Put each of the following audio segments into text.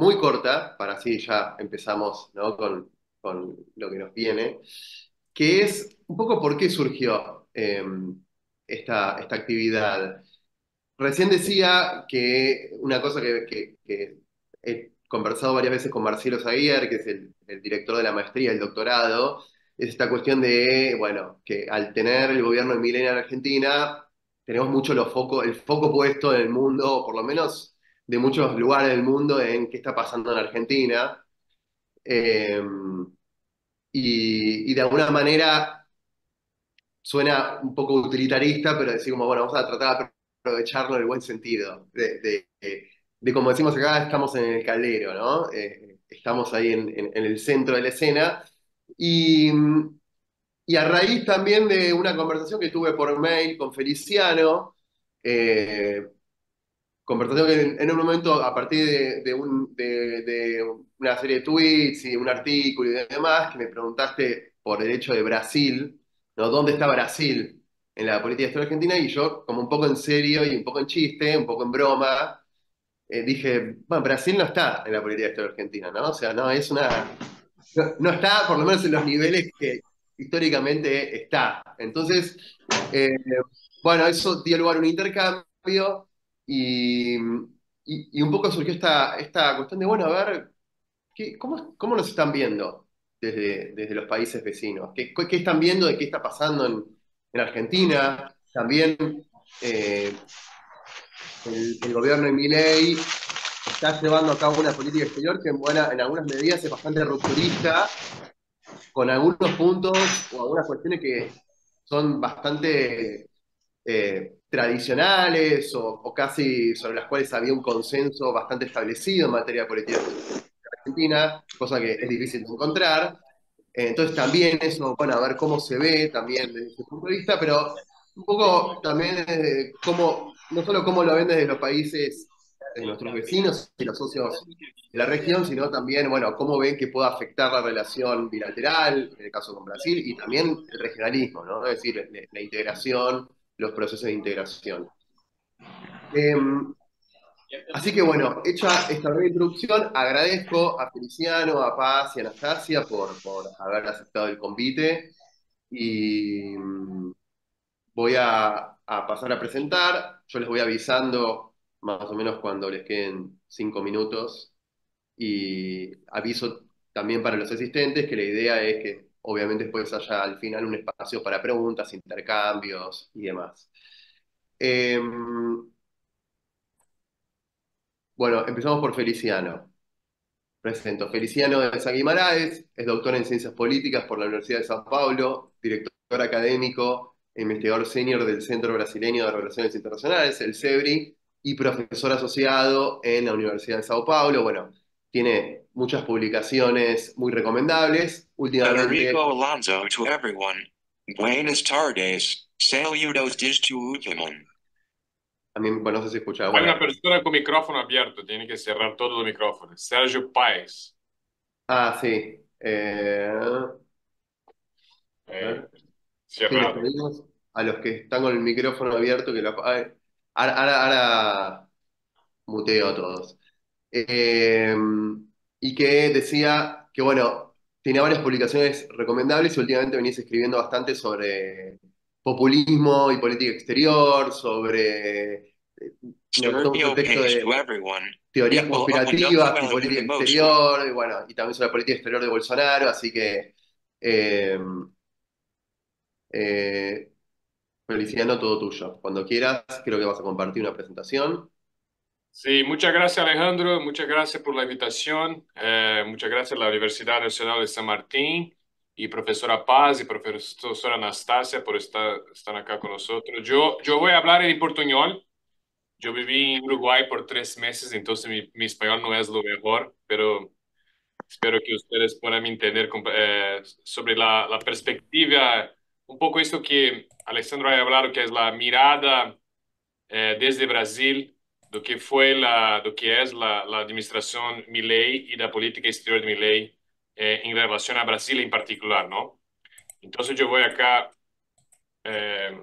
muy corta, para así ya empezamos, ¿no? con lo que nos viene, que es un poco por qué surgió esta actividad. Recién decía que una cosa que he conversado varias veces con Marcelo Zaguiar, que es el director de la maestría, el doctorado, es esta cuestión de, bueno, que al tener el gobierno de Milei en Argentina, tenemos mucho el foco puesto en el mundo, o por lo menos de muchos lugares del mundo, en qué está pasando en Argentina. Eh, y de alguna manera suena un poco utilitarista, pero decir como, bueno, vamos a tratar de aprovecharlo en el buen sentido, de como decimos acá, estamos en el caldero, ¿no? Estamos ahí en el centro de la escena. Y, y a raíz también de una conversación que tuve por mail con Feliciano, eh, conversación que en un momento, a partir de una serie de tweets y un artículo y demás, que me preguntaste por el hecho de Brasil, ¿no? ¿Dónde está Brasil en la política exterior argentina? Y yo, como un poco en serio y un poco en chiste, un poco en broma, dije, bueno, Brasil no está en la política exterior argentina, ¿no? O sea, no es una... No está, por lo menos en los niveles que históricamente está. Entonces, eh, bueno, eso dio lugar a un intercambio y, y un poco surgió esta cuestión de, bueno, a ver, ¿cómo nos están viendo desde los países vecinos? ¿Qué están viendo de qué está pasando en Argentina? También eh, el gobierno de Milei está llevando a cabo una política exterior que en algunas medidas es bastante rupturista con algunos puntos o algunas cuestiones que son bastante tradicionales o casi sobre las cuales había un consenso bastante establecido en materia de política exterior argentina, cosa que es difícil de encontrar. Entonces también eso, bueno, a ver cómo se ve también desde ese punto de vista, pero un poco también cómo, no solo cómo lo ven desde los países, de nuestros vecinos y los socios de la región, sino también, bueno, cómo ven que pueda afectar la relación bilateral, en el caso con Brasil, y también el regionalismo, ¿no? Es decir, la integración, los procesos de integración. Eh, Así que bueno, hecha esta breve introducción, agradezco a Feliciano, a Paz y a Anastasia por haber aceptado el convite y voy a pasar a presentar. Yo les voy avisando más o menos cuando les queden 5 minutos y aviso también para los asistentes que la idea es que obviamente después haya al final un espacio para preguntas, intercambios y demás. Bueno, empezamos por Feliciano. Presento. Feliciano de Guimaraes, es doctor en Ciencias Políticas por la Universidad de Sao Paulo, director académico e investigador senior del Centro Brasileño de Relaciones Internacionales, el CEBRI, y profesor asociado en la Universidad de Sao Paulo. Bueno, tiene muchas publicaciones muy recomendables. Últimamente, Federico Alonso to everyone. Buenas tardes. Saludos desde Ucrania. también, bueno, no sé si escuchaba, Hay una bueno, persona con micrófono abierto, tiene que cerrar todos los micrófonos. Sergio Páez. sí. A Eh, ver. Sí, les cerrado. pedimos a los que están con el micrófono abierto que lo... ahora muteo a todos. Eh, y que decía que, bueno, tiene varias publicaciones recomendables y últimamente venís escribiendo bastante sobre populismo y política exterior, sobre... Me gustó mucho el Sergio texto Page to de everyone. teorías Equal Apanafu conspirativas y política Unimoso. exterior, y bueno, y también sobre la política exterior de Bolsonaro, así que... eh, eh, Feliciano, todo tuyo. Cuando quieras, creo que vas a compartir una presentación. Sí, muchas gracias Alejandro, muchas gracias por la invitación, muchas gracias a la Universidad Nacional de San Martín y profesora Paz y profesora Anastasia por estar acá con nosotros. Yo voy a hablar en portuñol. Yo viví en Uruguay por 3 meses, entonces mi español no es lo mejor, pero espero que ustedes puedan entender sobre la perspectiva, un poco esto que Alessandro ha hablado, que es la mirada desde Brasil do que es la administración Milei y la política exterior de Milei en relación a Brasil en particular, ¿no? Entonces yo voy acá, eh,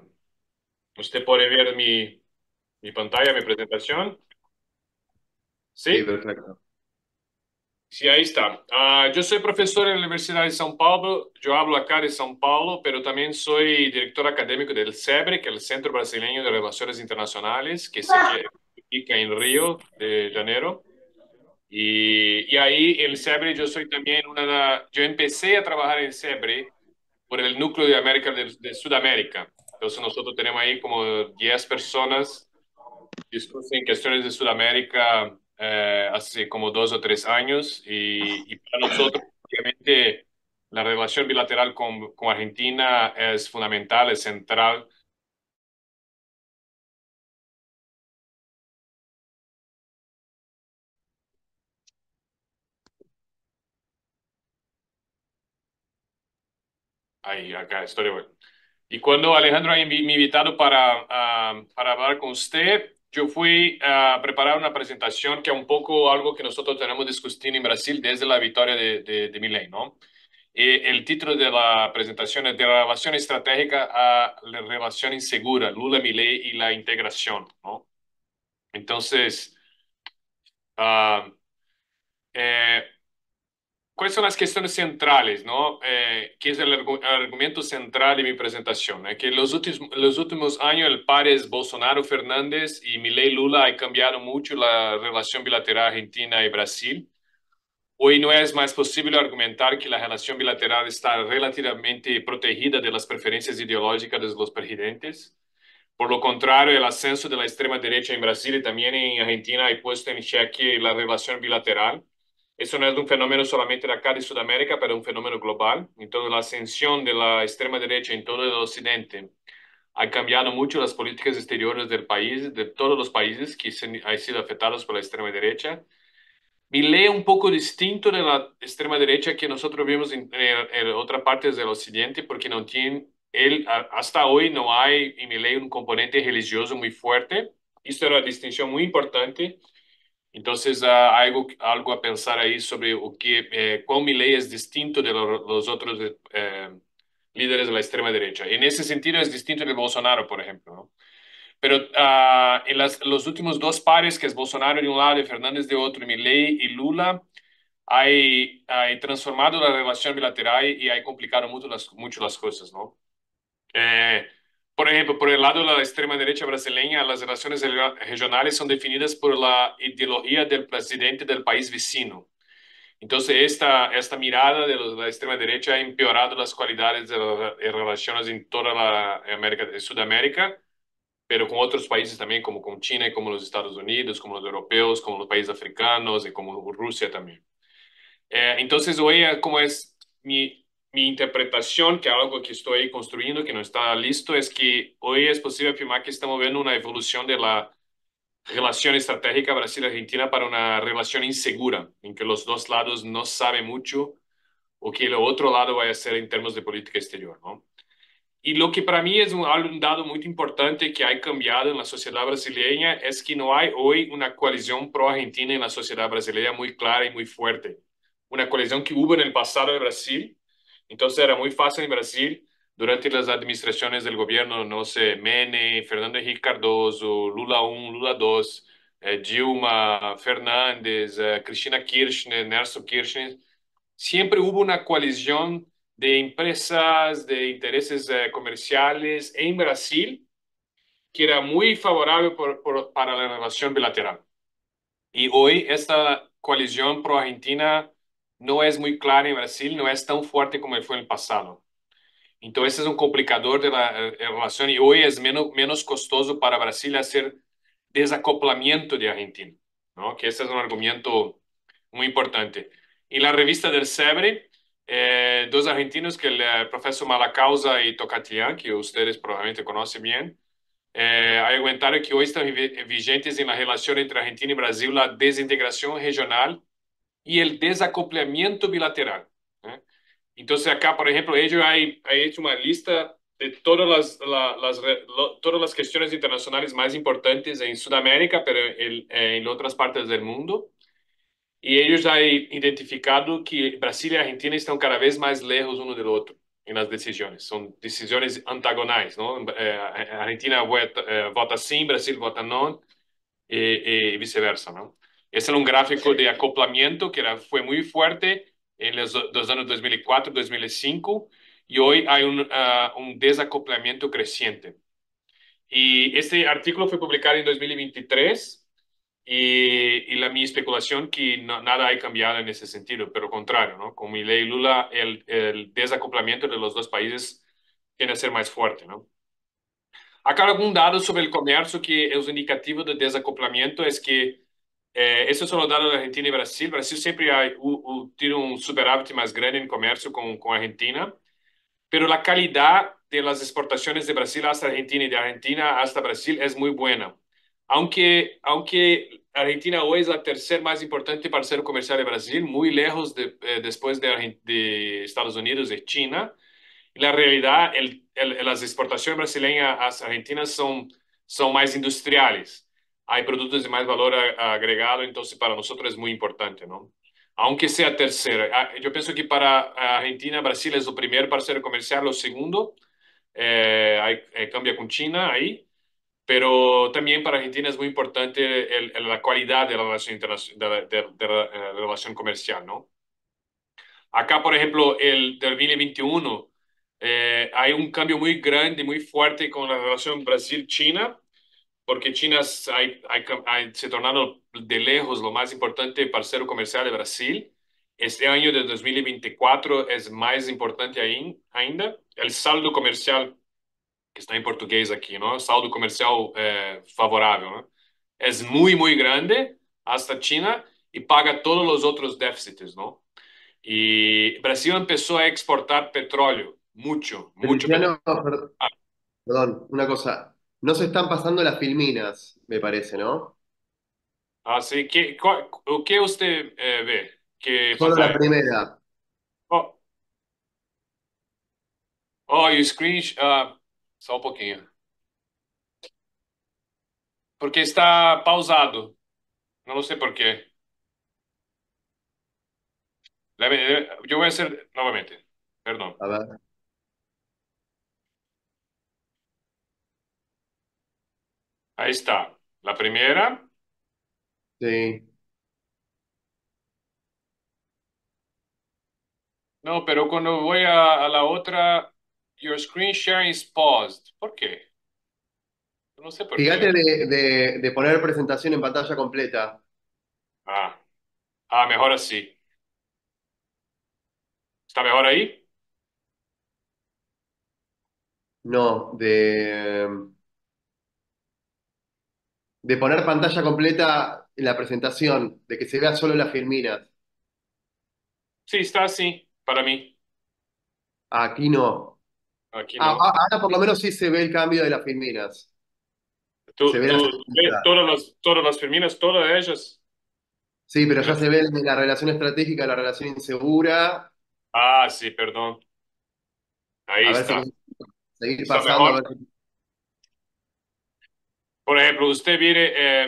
usted puede ver mi pantalla, mi presentación, Sí, ¿sí? perfecto. Sí, ahí está. Yo soy profesor en la Universidad de São Paulo. Yo hablo acá de São Paulo, pero también soy director académico del CEBRE, que es el Centro Brasileño de Relaciones Internacionales, que se que ubica en Río de Janeiro. Y ahí el CEBRE, yo soy también yo empecé a trabajar en CEBRE por el núcleo de América, de Sudamérica. Entonces nosotros tenemos ahí como 10 personas discuten cuestiones de Sudamérica hace como 2 o 3 años y para nosotros, obviamente, la relación bilateral con Argentina es fundamental, es central. Ahí, acá estoy de vuelta. Y cuando Alejandro me invitado para hablar con usted, yo fui a preparar una presentación que es un poco algo que nosotros tenemos discutido en Brasil desde la victoria de Milei, ¿no? El título de la presentación es de la relación estratégica a la relación insegura, Lula-Milei y la integración, ¿no? Entonces, ah, eh, ¿cuáles son las cuestiones centrales, no? Que es el argumento central de mi presentación, que los últimos años el pares Bolsonaro-Fernández y Milei-Lula ha cambiado mucho la relación bilateral Argentina y Brasil. Hoy no es más posible argumentar que la relación bilateral está relativamente protegida de las preferencias ideológicas de los presidentes. Por lo contrario, el ascenso de la extrema derecha en Brasil y también en Argentina ha puesto en xeque la relación bilateral. Eso no es un fenómeno solamente de acá de Sudamérica, pero un fenómeno global. Entonces, la ascensión de la extrema derecha en todo el occidente ha cambiado mucho las políticas exteriores del país, de todos los países que han sido afectados por la extrema derecha. Milei es un poco distinto de la extrema derecha que nosotros vimos en otras partes del occidente, porque no tiene, hasta hoy no hay en Milei un componente religioso muy fuerte. Esto era una distinción muy importante. Entonces, hay algo a pensar ahí sobre cuál Milei es distinto de los otros líderes de la extrema derecha. En ese sentido, es distinto de Bolsonaro, por ejemplo, ¿no? Pero en los últimos dos pares, que es Bolsonaro de un lado y Fernández de otro, Milei y Lula, hay transformado la relación bilateral y hay complicado mucho las cosas, ¿no? Eh, por ejemplo, por el lado de la extrema derecha brasileña, las relaciones regionales son definidas por la ideología del presidente del país vecino. Entonces, esta mirada de la extrema derecha ha empeorado las cualidades de las relaciones en toda la Sudamérica, pero con otros países también, como con China y como los Estados Unidos, como los europeos, como los países africanos y como Rusia también. Entonces, hoy, como es mi interpretación, que es algo que estoy construyendo, que no está listo, es que hoy es posible afirmar que estamos viendo una evolución de la relación estratégica Brasil-Argentina para una relación insegura, en que los dos lados no saben mucho o que el otro lado va a hacer en términos de política exterior, ¿no? Y lo que para mí es un dado muy importante que ha cambiado en la sociedad brasileña es que no hay hoy una coalición pro-argentina en la sociedad brasileña muy clara y muy fuerte. Una coalición que hubo en el pasado de Brasil. Entonces era muy fácil en Brasil, durante las administraciones del gobierno, no sé, Menem, Fernando Henrique Cardoso, Lula 1, Lula 2, Dilma, Fernández, Cristina Kirchner, Nelson Kirchner, siempre hubo una coalición de empresas, de intereses comerciales en Brasil que era muy favorable para la relación bilateral. Y hoy esta coalición pro-argentina no es muy clara en Brasil, no es tan fuerte como fue en el pasado. Entonces es un complicador de la relación y hoy es menos costoso para Brasil hacer desacoplamiento de Argentina, ¿no? Que ese es un argumento muy importante. En la revista del CEBRE, dos argentinos, que el profesor Malacausa y Tocatian, que ustedes probablemente conocen bien, argumentaron que hoy están vigentes en la relación entre Argentina y Brasil la desintegración regional y el desacoplamiento bilateral. Entonces acá, por ejemplo, ellos han hecho una lista de todas las cuestiones internacionales más importantes en Sudamérica, pero en otras partes del mundo. Y ellos han identificado que Brasil y Argentina están cada vez más lejos uno del otro en las decisiones. Son decisiones antagonales, ¿no? Argentina vota sí, Brasil vota no, y viceversa, ¿no? Ese era un gráfico de acoplamiento fue muy fuerte en los años 2004, 2005, y hoy hay un desacoplamiento creciente. Y este artículo fue publicado en 2023 mi especulación que nada ha cambiado en ese sentido, pero contrario, ¿no? Con Milei y Lula, el desacoplamiento de los dos países tiene a ser más fuerte, ¿no? Acá algum dado sobre el comercio que es indicativo de desacoplamiento es que eso es solo dado de Argentina y Brasil. Brasil siempre tiene un superávit más grande en comercio con Argentina, pero la calidad de las exportaciones de Brasil hasta Argentina y de Argentina hasta Brasil es muy buena. Aunque Argentina hoy es la tercer más importante parcero comercial de Brasil, muy lejos después de Estados Unidos y China. En la realidad, las exportaciones brasileñas a Argentina son más industriales. Hay productos de más valor agregado, entonces para nosotros es muy importante, ¿no? Aunque sea tercero. Yo pienso que para Argentina, Brasil es el primer parcero comercial, lo segundo. Cambia con China ahí. Pero también para Argentina es muy importante la calidad de la relación, de la relación comercial, ¿no? Acá, por ejemplo, el del 2021, hay un cambio muy grande, muy fuerte con la relación Brasil-China, porque China se tornado de lejos lo más importante parcero comercial de Brasil. Este año de 2024 es más importante ainda. El saldo comercial, que está en portugués aquí, ¿no? Saldo comercial favorable, ¿no? Es muy, muy grande hasta China y paga todos los otros déficits, ¿no? Y Brasil empezó a exportar petróleo, mucho petróleo. Feliciano, perdón, una cosa. No se están pasando las filminas, me parece, ¿no? Así que, ¿qué usted ve? ¿Qué Solo la pantalla? primera. Oh, oh, y screen, só un poquinho. Porque está pausado. No lo sé por qué. Yo voy a hacer nuevamente. Perdón. A ver. Ahí está. La primera. Sí. No, pero cuando voy a la otra, your screen sharing is paused. ¿Por qué? No sé por Fíjate qué. de poner presentación en pantalla completa. Ah, mejor así. ¿Está mejor ahí? No, de poner pantalla completa en la presentación, de que se vea solo las filminas. Sí, está así, para mí. Aquí no. Aquí no. Ahora por lo menos sí se ve el cambio de las filminas. Se Tú, ve la tú ves secuencia. todas las firminas, todas ellas. Sí, pero En la- ya se ve la relación estratégica, la relación insegura. Sí, perdón. Ahí A ver si está. podemos seguir ¿Está pasando. A mejor? ver si- Por ejemplo, usted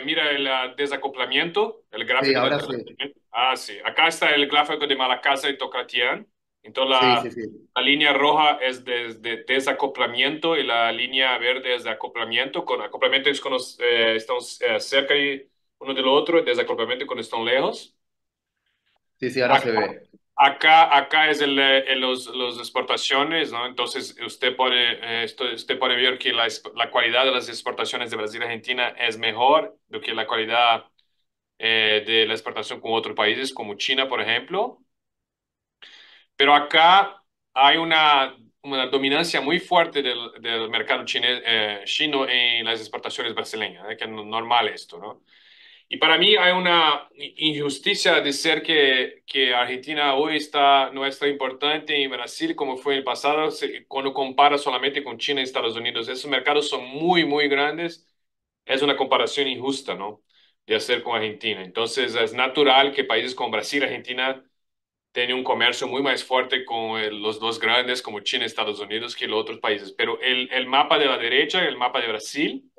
mira el desacoplamiento, el Sí, gráfico del ahora sí. desacoplamiento. Sí. Acá está el gráfico de Malacasa y Tocatián. Entonces, Sí, sí, sí. la línea roja es de desacoplamiento y la línea verde es de acoplamiento. Con acoplamiento es cuando están cerca y uno del otro, y desacoplamiento cuando están lejos. Sí, sí, ahora Acá, se ve. acá es los exportaciones, ¿no? Entonces, usted puede ver que la calidad de las exportaciones de Brasil a Argentina es mejor do que la calidad de la exportación con otros países, como China, por ejemplo. Pero acá hay una dominancia muy fuerte del mercado chino en las exportaciones brasileñas, que es normal esto, ¿no? Y para mí hay una injusticia de ser que Argentina hoy no es tan importante en Brasil como fue en el pasado, cuando compara solamente con China y Estados Unidos. Esos mercados son muy, muy grandes. Es una comparación injusta, ¿no? De hacer con Argentina. Entonces es natural que países como Brasil y Argentina tengan un comercio muy más fuerte con los dos grandes como China y Estados Unidos que los otros países. Pero el mapa de la derecha, el mapa de Brasil,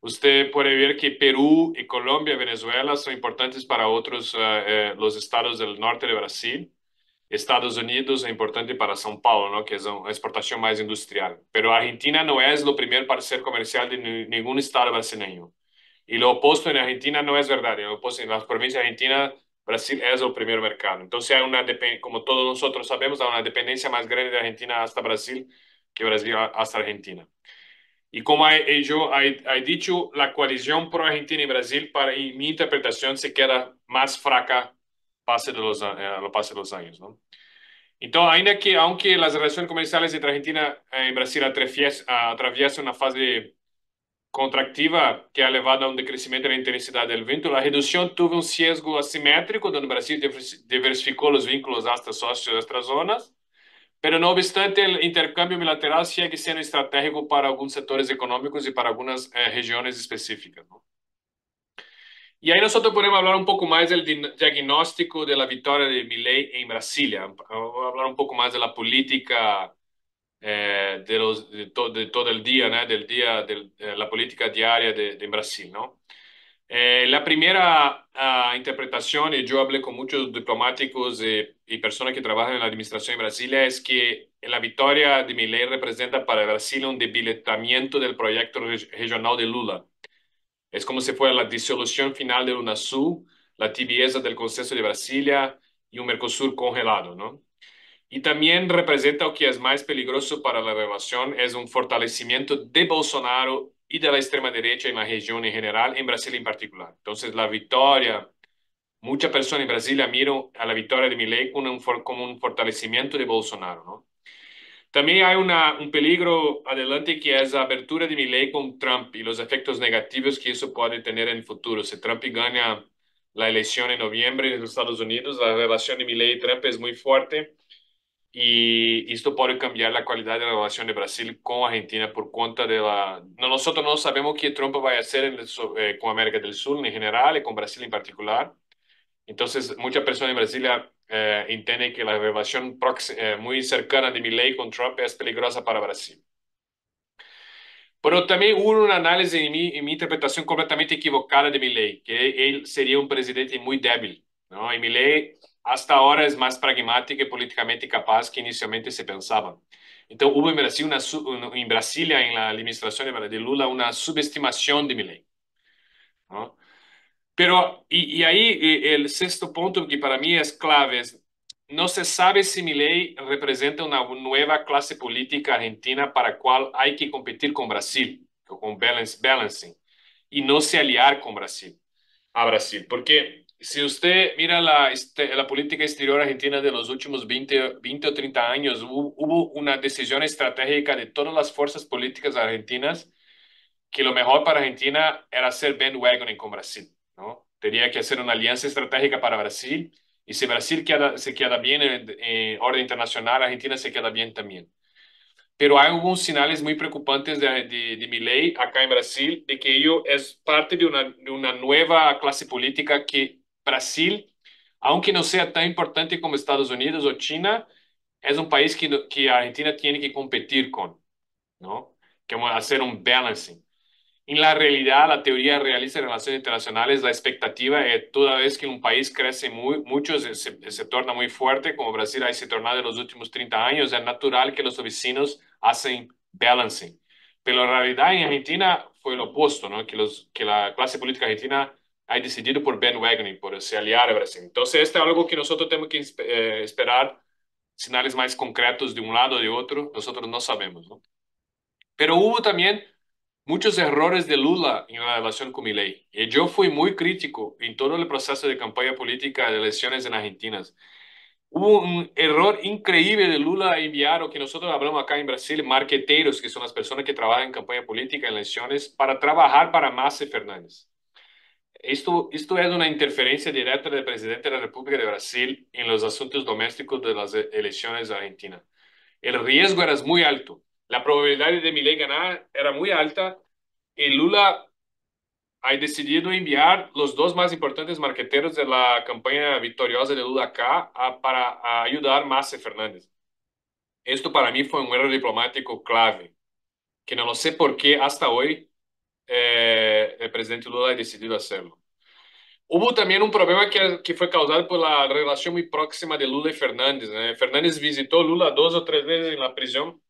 usted puede ver que Perú y Colombia, Venezuela son importantes para los estados del norte de Brasil. Estados Unidos es importante para São Paulo, ¿no? Que es una exportación más industrial. Pero Argentina no es lo primer parcero comercial de ningún estado brasileño. Y lo opuesto en Argentina no es verdad. Lo opuesto en las provincias argentinas, Brasil es el primer mercado. Entonces hay como todos nosotros sabemos, hay una dependencia más grande de Argentina hasta Brasil que Brasil hasta Argentina. Y como yo he dicho, la coalición pro Argentina y Brasil, y mi interpretación se queda más fraca a lo paso de los años, ¿no? Entonces, aunque las relaciones comerciales entre Argentina y Brasil atraviesan una fase contractiva que ha llevado a un decrecimiento de la intensidad del vínculo, la reducción tuvo un sesgo asimétrico, donde Brasil diversificó los vínculos hasta socios de otras zonas, pero no obstante, el intercambio bilateral sigue siendo estratégico para algunos sectores económicos y para algunas regiones específicas, ¿no? Y ahí nosotros podemos hablar un poco más del diagnóstico de la victoria de Milei en Brasilia. Vamos a hablar un poco más de la política de todo el día, ¿no? Del día, de la política diaria de Brasil, ¿no? La primera interpretación, y yo hablé con muchos diplomáticos y personas que trabajan en la administración en Brasilia, es que la victoria de Milei representa para Brasil un debilitamiento del proyecto regional de Lula. Es como si fuera la disolución final del UNASUR, la tibieza del Consenso de Brasilia y un Mercosur congelado, ¿no? Y también representa lo que es más peligroso para la relación, es un fortalecimiento de Bolsonaro y de la extrema derecha en la región en general, en Brasil en particular. Entonces, la victoria, muchas personas en Brasilia miran a la victoria de Milei como un fortalecimiento de Bolsonaro, ¿no? También hay un peligro adelante que es la abertura de Milei con Trump y los efectos negativos que eso puede tener en el futuro. Si Trump gana la elección en noviembre en los Estados Unidos, la relación de Milei y Trump es muy fuerte y esto puede cambiar la calidad de la relación de Brasil con Argentina por cuenta de la... Nosotros no sabemos qué Trump va a hacer con América del Sur en general y con Brasil en particular. Entonces, muchas personas en Brasilia entienden que la relación muy cercana de Milei con Trump es peligrosa para Brasil. Pero también hubo un análisis en mi interpretación completamente equivocada de Milei, que él sería un presidente muy débil, ¿no? Y Milei hasta ahora es más pragmático y políticamente capaz que inicialmente se pensaba. Entonces hubo en Brasil en Brasilia, en la administración de Lula, una subestimación de Milei, ¿no? Pero, y ahí el sexto punto que para mí es clave es, no se sabe si Milei representa una nueva clase política argentina para la cual hay que competir con Brasil, o con balancing, y no se aliar con Brasil, a Brasil. Porque si usted mira la política exterior argentina de los últimos 20 o 30 años, hubo una decisión estratégica de todas las fuerzas políticas argentinas que lo mejor para Argentina era hacer bandwagoning con Brasil, ¿no? Tenía que hacer una alianza estratégica para Brasil y si Brasil se queda bien en orden internacional, Argentina se queda bien también. Pero hay algunos señales muy preocupantes de Milei acá en Brasil, de que ello es parte de una nueva clase política que Brasil, aunque no sea tan importante como Estados Unidos o China, es un país que Argentina tiene que competir con, ¿no? Que vamos a hacer un balancing. En la realidad, la teoría realista de relaciones internacionales, la expectativa es toda vez que un país crece mucho, se torna muy fuerte, como Brasil ha se tornado en los últimos 30 años, es natural que los vecinos hacen balancing. Pero la realidad en Argentina fue lo opuesto, ¿no? Que la clase política argentina ha decidido por bandwagoning, por se aliar a Brasil. Entonces, esto es algo que nosotros tenemos que esperar, señales más concretos de un lado o de otro, nosotros no sabemos, ¿no? Pero hubo también muchos errores de Lula en la relación con Milei. Y yo fui muy crítico en todo el proceso de campaña política de elecciones en Argentina. Hubo un error increíble de Lula enviar lo que nosotros hablamos acá en Brasil, marqueteros, que son las personas que trabajan en campaña política, en elecciones, para trabajar para Massa Fernández. Esto es una interferencia directa del presidente de la República de Brasil en los asuntos domésticos de las elecciones de Argentina. El riesgo era muy alto. La probabilidad de Milei ganar era muy alta y Lula ha decidido enviar los dos más importantes marqueteros de la campaña victoriosa de Lula acá para ayudar a Massa Fernández. Esto para mí fue un error diplomático clave, que no lo sé por qué hasta hoy el presidente Lula ha decidido hacerlo. Hubo también un problema que fue causado por la relación muy próxima de Lula y Fernández, ¿no? Fernández visitó Lula 2 o 3 veces en la prisión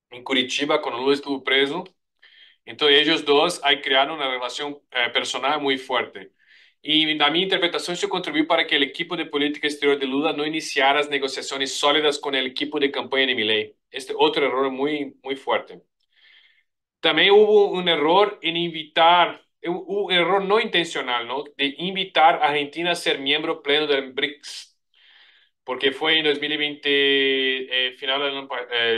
en Curitiba cuando Lula estuvo preso Entonces ellos dos ahí crearon una relación personal muy fuerte. Y na minha interpretação, isso contribuiu para que o equipo de política exterior de Lula não iniciara as negociações sólidas com o equipo de campanha de Milei. Este outro erro muito, muito forte. Também houve um erro em invitar, um erro não intencional, ¿no? De invitar a Argentina a ser miembro pleno del BRICS, porque foi em 2020, final del año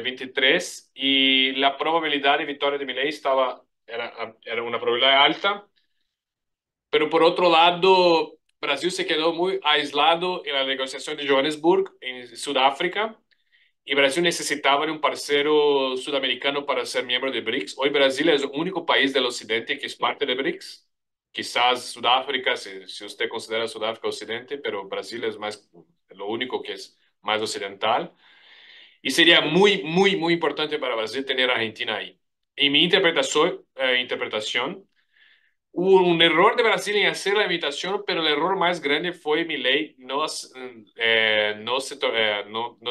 23, y la probabilidad de victoria de Milei era una probabilidad alta, pero por otro lado, Brasil se quedó muy aislado en la negociación de Johannesburg, en Sudáfrica, y Brasil necesitaba de un parcero sudamericano para ser miembro de BRICS. Hoy Brasil es el único país del occidente que es parte de BRICS. Quizás Sudáfrica, si usted considera Sudáfrica occidente, pero Brasil es más, lo único que es más occidental. Y sería muy, muy, muy importante para Brasil tener a Argentina ahí. En mi interpretación, hubo un error de Brasil en hacer la invitación, pero el error más grande fue Milei no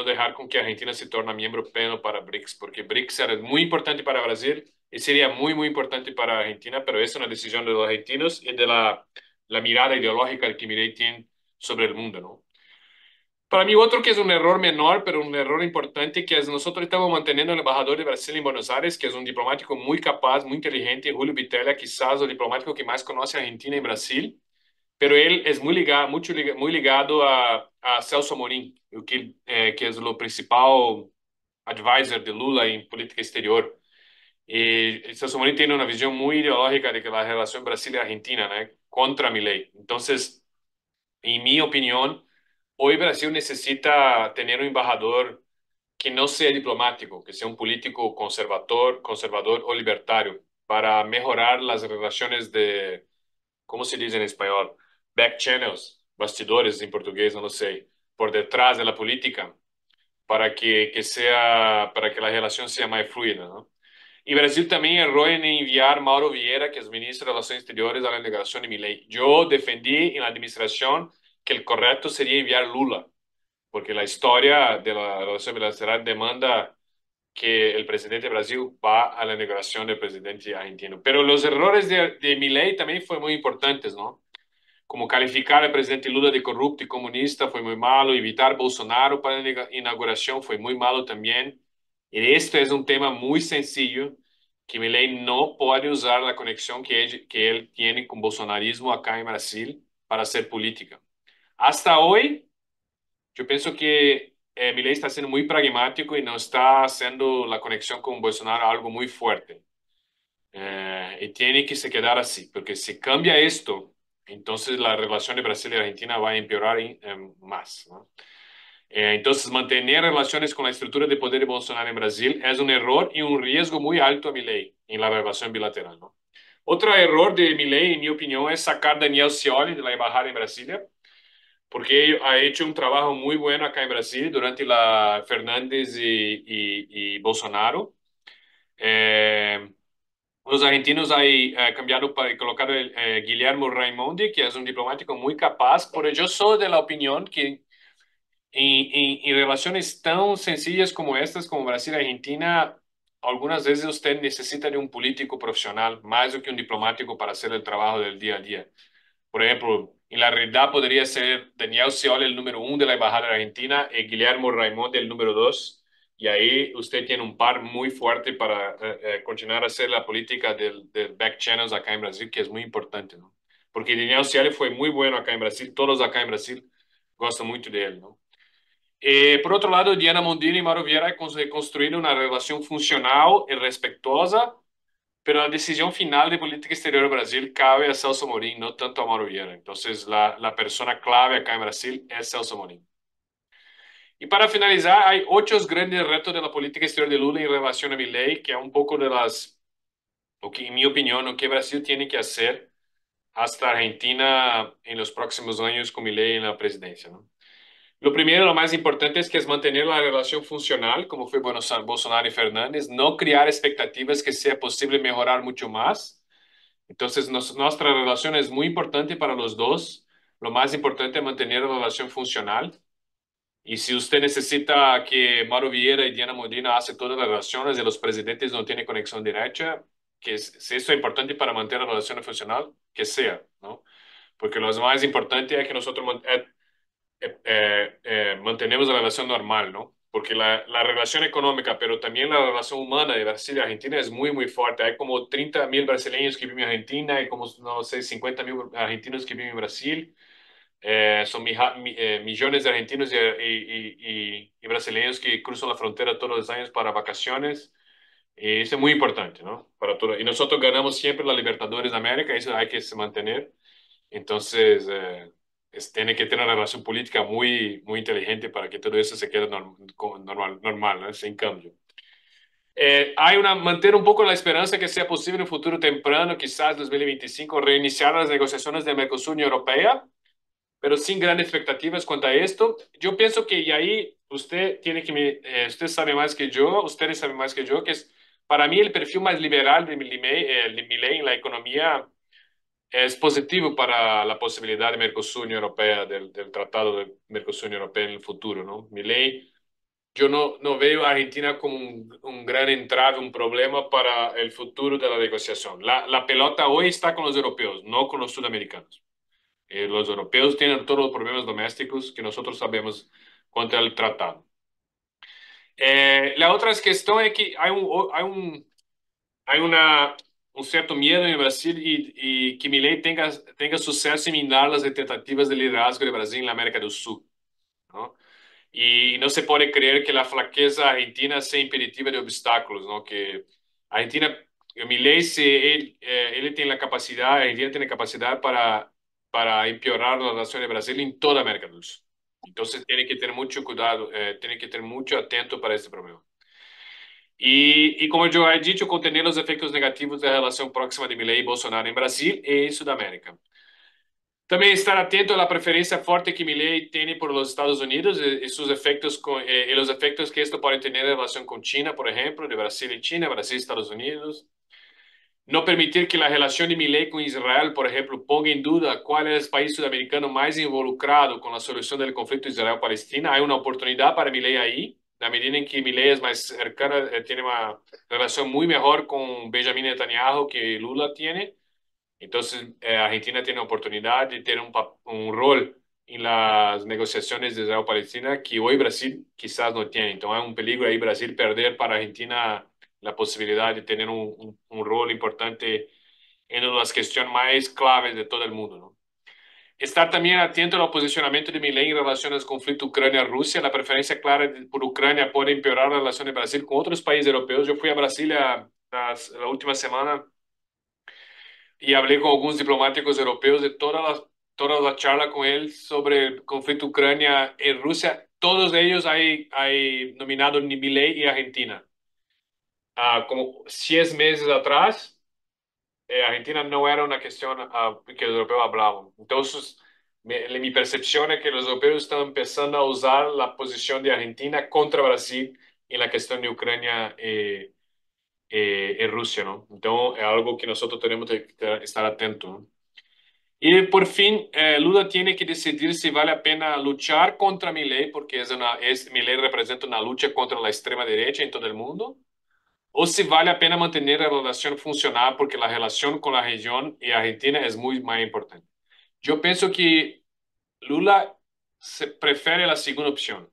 dejar con que Argentina se torne miembro pleno para BRICS, porque BRICS era muy importante para Brasil y sería muy, muy importante para Argentina, pero es una decisión de los argentinos y de la mirada ideológica que Milei tiene sobre el mundo, ¿no? Para mí, otro que es un error menor, pero un error importante, que es nosotros estamos manteniendo al embajador de Brasil en Buenos Aires, que es un diplomático muy capaz, muy inteligente, Julio Vitella, quizás el diplomático que más conoce a Argentina y Brasil, pero él es muy ligado a Celso Amorim, que es lo principal advisor de Lula en política exterior. Y Celso Amorim tiene una visión muy ideológica de que la relación Brasil y Argentina, ¿no? Contra Milei. Entonces, en mi opinión, hoy Brasil necesita tener un embajador que no sea diplomático, que sea un político conservador o libertario, para mejorar las relaciones de, ¿cómo se dice en español? Back channels, bastidores en portugués, no lo sé, por detrás de la política, para que la relación sea más fluida, ¿no? Y Brasil también erró en enviar Mauro Vieira, que es ministro de Relaciones Exteriores, a la delegación de Milei. Yo defendí en la administración que el correcto sería enviar Lula, porque la historia de la relación bilateral demanda que el presidente de Brasil va a la inauguración del presidente argentino. Pero los errores de Milei también fueron muy importantes, ¿no? Como calificar al presidente Lula de corrupto y comunista fue muy malo, evitar Bolsonaro para la inauguración fue muy malo también. Y esto es un tema muy sencillo que Milei no puede usar la conexión que él tiene con bolsonarismo acá en Brasil para hacer política. Hasta hoy, yo pienso que Milei está siendo muy pragmático y no está haciendo la conexión con Bolsonaro algo muy fuerte. Y tiene que se quedar así, porque si cambia esto, entonces la relación de Brasil y Argentina va a empeorar más, ¿no? Entonces, mantener relaciones con la estructura de poder de Bolsonaro en Brasil es un error y un riesgo muy alto a Milei en la relación bilateral, ¿no? Otro error de Milei, en mi opinión, es sacar a Daniel Scioli de la embajada en Brasilia, porque ha hecho un trabajo muy bueno acá en Brasil durante la Fernández y Bolsonaro. Eh, los argentinos han cambiado para colocar Guillermo Raimondi, que es un diplomático muy capaz, pero yo soy de la opinión que en relaciones tan sencillas como estas, como Brasil y Argentina, algunas veces usted necesita de un político profesional más do que un diplomático para hacer el trabajo del día a día. Por ejemplo, en la realidad podría ser Daniel Scioli el número uno de la Embajada de Argentina y Guillermo Raimondi el número dos. Y ahí usted tiene un par muy fuerte para continuar a hacer la política del back channels acá en Brasil, que es muy importante, ¿no? Porque Daniel Scioli fue muy bueno acá en Brasil, todos acá en Brasil gostam muito dele, ¿no? Por otro lado, Diana Mondino y Mauro Vieira construyeron una relación funcional y respetuosa, pero la decisión final de política exterior de Brasil cabe a Celso Amorim, no tanto a Mauro Vieira. Entonces, la persona clave acá en Brasil es Celso Amorim. Y para finalizar, hay otros grandes retos de la política exterior de Lula en relación a Milei, que es un poco de o que, en mi opinión, lo que Brasil tiene que hacer hasta Argentina en los próximos años con Milei en la presidencia, ¿no? Lo primero, lo más importante es que es mantener la relación funcional, como fue Bolsonaro y Fernández, no crear expectativas que sea posible mejorar mucho más. Entonces, nuestra relación es muy importante para los dos. Lo más importante es mantener la relación funcional. Y si usted necesita que Mauro Vieira y Diana Modena hacen todas las relaciones y los presidentes no tienen conexión directa, si eso es importante para mantener la relación funcional, que sea, ¿no? Porque lo más importante es que nosotros mantenemos la relación normal, ¿no? Porque la relación económica, pero también la relación humana de Brasil y Argentina es muy, muy fuerte. Hay como 30.000 brasileños que viven en Argentina, hay como, no sé, 50.000 argentinos que viven en Brasil. Son millones de argentinos y brasileños que cruzan la frontera todos los años para vacaciones. Y eso es muy importante, ¿no? Para todo. Y nosotros ganamos siempre la Libertadores de América, eso hay que mantener. Entonces, tiene que tener una relación política muy, muy inteligente para que todo eso se quede normal, ¿no? Sin cambio. Mantener un poco la esperanza que sea posible en un futuro temprano, quizás 2025, reiniciar las negociaciones de Mercosur y Europea, pero sin grandes expectativas cuanto a esto. Yo pienso que y ahí usted tiene que, usted sabe más que yo, ustedes saben más que yo, que es para mí el perfil más liberal de Milei en la economía es positivo para la posibilidad de Mercosur Unión Europea, del tratado de Mercosur Unión Europea en el futuro, ¿no? Milei, yo no veo a Argentina como un gran entrave, un problema para el futuro de la negociación. La pelota hoy está con los europeos, no con los sudamericanos. Los europeos tienen todos los problemas domésticos que nosotros sabemos contra el tratado. La otra cuestión es que hay un cierto miedo en Brasil y que Milei tenga suceso en minar las tentativas de liderazgo de Brasil en la América del Sur, ¿no? Y no se puede creer que la flaqueza argentina sea impeditiva de obstáculos, ¿no? Que Argentina, Milei, él tiene la capacidad, Argentina tiene capacidad para empeorar la relación de Brasil en toda América del Sur. Entonces tiene que tener mucho cuidado, tiene que tener mucho atento para este problema. Y como yo he dicho, contener los efectos negativos de la relación próxima de Milei y Bolsonaro en Brasil y en Sudamérica. También estar atento a la preferencia fuerte que Milei tiene por los Estados Unidos y sus efectos y los efectos que esto puede tener en relación con China, por ejemplo, de Brasil y China, Brasil y Estados Unidos. No permitir que la relación de Milei con Israel, por ejemplo, ponga en duda cuál es el país sudamericano más involucrado con la solución del conflicto Israel-Palestina. Hay una oportunidad para Milei ahí, la medida en que Milei es más cercana, tiene una relación muy mejor con Benjamin Netanyahu que Lula tiene. Entonces, Argentina tiene oportunidad de tener un rol en las negociaciones de Israel-Palestina que hoy Brasil quizás no tiene. Entonces, hay un peligro ahí Brasil perder para Argentina la posibilidad de tener un rol importante en una de las cuestiones más claves de todo el mundo, ¿no? Estar también atento al posicionamiento de Milei en relación al conflicto Ucrania-Rusia. La preferencia clara por Ucrania puede empeorar la relación de Brasil con otros países europeos. Yo fui a Brasilia la última semana y hablé con algunos diplomáticos europeos de toda la charla con él sobre el conflicto Ucrania en Rusia. Todos ellos hay nominado ni Milei y Argentina. Como 6 meses atrás, Argentina no era una cuestión que los europeos hablaban. Entonces, mi percepción es que los europeos están empezando a usar la posición de Argentina contra Brasil en la cuestión de Ucrania en Rusia, ¿no? Entonces, es algo que nosotros tenemos que estar atentos, ¿no? Y por fin, Lula tiene que decidir si vale la pena luchar contra Milei, porque Milei representa una lucha contra la extrema derecha en todo el mundo, o si vale la pena mantener la relación funcional, porque la relación con la región y Argentina es muy más importante. Yo pienso que Lula prefiere la segunda opción,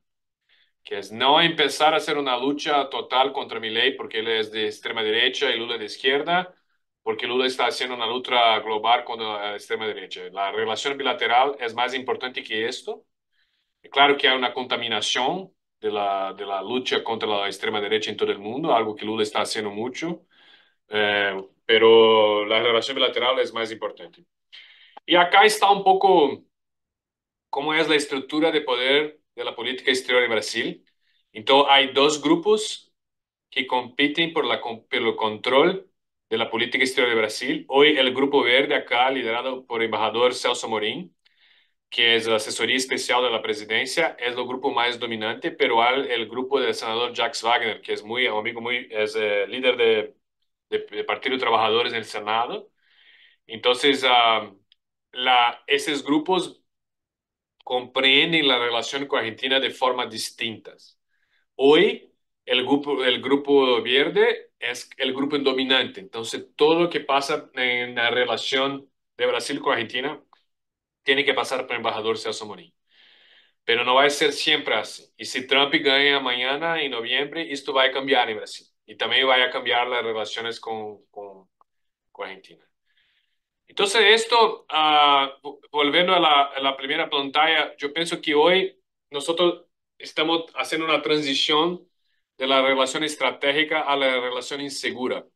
que es no empezar a hacer una lucha total contra Milei porque él es de extrema derecha y Lula de izquierda, porque Lula está haciendo una lucha global con la extrema derecha. La relación bilateral es más importante que esto. Claro que hay una contaminación de la lucha contra la extrema derecha en todo el mundo, algo que Lula está haciendo mucho, pero la relación bilateral es más importante. Y acá está un poco cómo es la estructura de poder de la política exterior de Brasil. Entonces, hay dos grupos que compiten por el control de la política exterior de Brasil. Hoy el Grupo Verde, acá liderado por el embajador Celso Amorim, que es la asesoría especial de la presidencia, es el grupo más dominante, pero hay el grupo del senador Jacques Wagner, que es muy amigo, es líder de Partido de Trabajadores en el Senado. Entonces, esos grupos comprenden la relación con Argentina de formas distintas. Hoy, el grupo verde es el grupo dominante. Entonces, todo lo que pasa en la relación de Brasil con Argentina tiene que pasar por el embajador Celso Amorim. Pero no va a ser siempre así. Y si Trump gana mañana, en noviembre, esto va a cambiar en Brasil. Y también va a cambiar las relaciones con Argentina. Entonces, esto, volviendo a la primera pantalla, yo pienso que hoy nosotros estamos haciendo una transición de la relación estratégica a la relación insegura.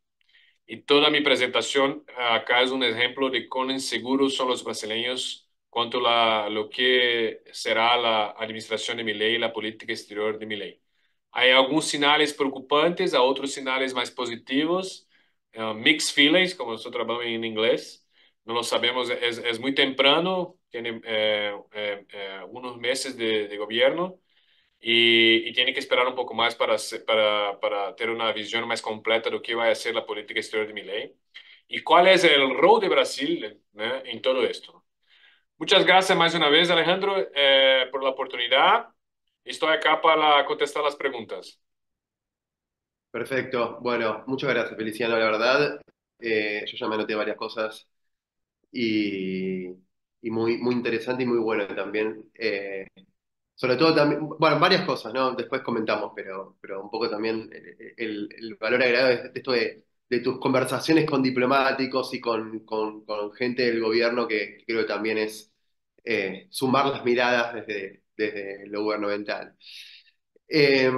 Y toda mi presentación acá es un ejemplo de cuán inseguros son los brasileños cuanto a lo que será la administración de Milei y la política exterior de Milei. Hay algunos señales preocupantes, hay otros señales más positivos, mixed feelings, como nosotros hablamos en inglés. No lo sabemos, es muy temprano, tiene unos meses de gobierno y tiene que esperar un poco más para tener una visión más completa de lo que va a ser la política exterior de Milei y cuál es el rol de Brasil, en todo esto. Muchas gracias más una vez, Alejandro, por la oportunidad. Estoy acá para contestar las preguntas. Perfecto. Bueno, muchas gracias, Feliciano, la verdad. Yo ya me anoté varias cosas y, y muy interesante y muy bueno también. Sobre todo también, bueno, varias cosas, ¿no? Después comentamos, pero un poco también el valor agregado de esto de tus conversaciones con diplomáticos y con gente del gobierno que creo que también es sumar las miradas desde lo gubernamental. Eh,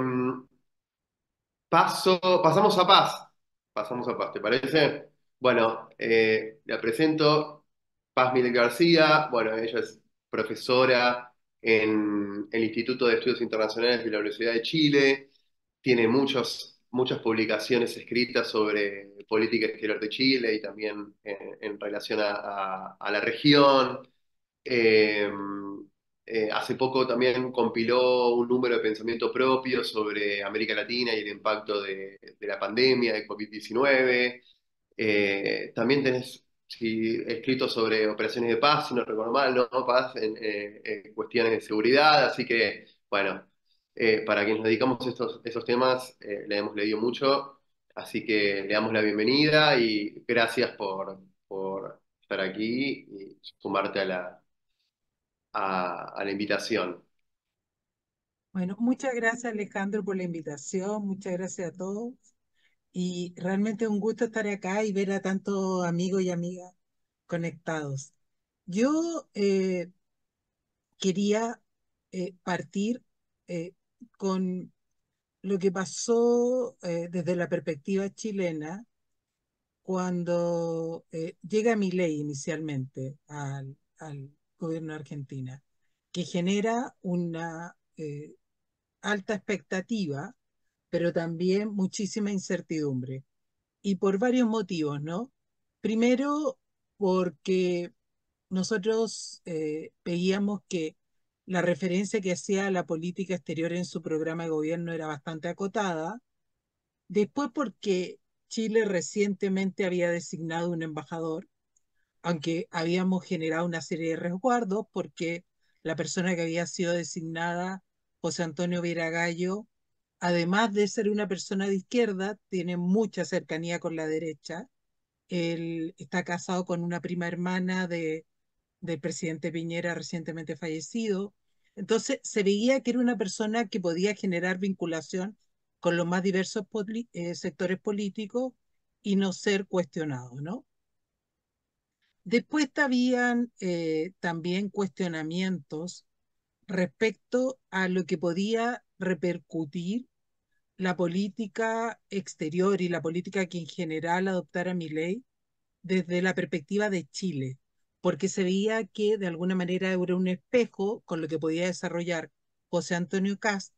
pasamos a Paz. Pasamos a Paz, ¿te parece? Bueno, la presento. Paz Miguel García. Bueno, ella es profesora en el Instituto de Estudios Internacionales de la Universidad de Chile. Tiene muchas publicaciones escritas sobre política exterior de Chile y también en relación a la región. Eh, Hace poco también compiló un número de pensamiento propio sobre América Latina y el impacto de la pandemia de COVID-19. También tenés sí, escrito sobre operaciones de paz, si no recuerdo mal, ¿no? Paz en cuestiones de seguridad. Así que, bueno, para quienes nos dedicamos a esos temas, le hemos leído mucho. Así que le damos la bienvenida y gracias por estar aquí y sumarte a la invitación. Bueno, muchas gracias Alejandro por la invitación, muchas gracias a todos y realmente es un gusto estar acá y ver a tantos amigos y amigas conectados. Yo quería partir eh, con lo que pasó desde la perspectiva chilena cuando llega Milei inicialmente al gobierno de Argentina, que genera una alta expectativa, pero también muchísima incertidumbre. Y por varios motivos, ¿no? Primero, porque nosotros veíamos que la referencia que hacía a la política exterior en su programa de gobierno era bastante acotada. Después, porque Chile recientemente había designado un embajador, aunque habíamos generado una serie de resguardos, porque la persona que había sido designada, José Antonio Viragallo, además de ser una persona de izquierda, tiene mucha cercanía con la derecha. Él está casado con una prima hermana del presidente Piñera recientemente fallecido. Entonces se veía que era una persona que podía generar vinculación con los más diversos sectores políticos y no ser cuestionado, ¿no? Después habían también cuestionamientos respecto a lo que podía repercutir la política exterior y la política que en general adoptara Milei desde la perspectiva de Chile, porque se veía que de alguna manera era un espejo con lo que podía desarrollar José Antonio Cast,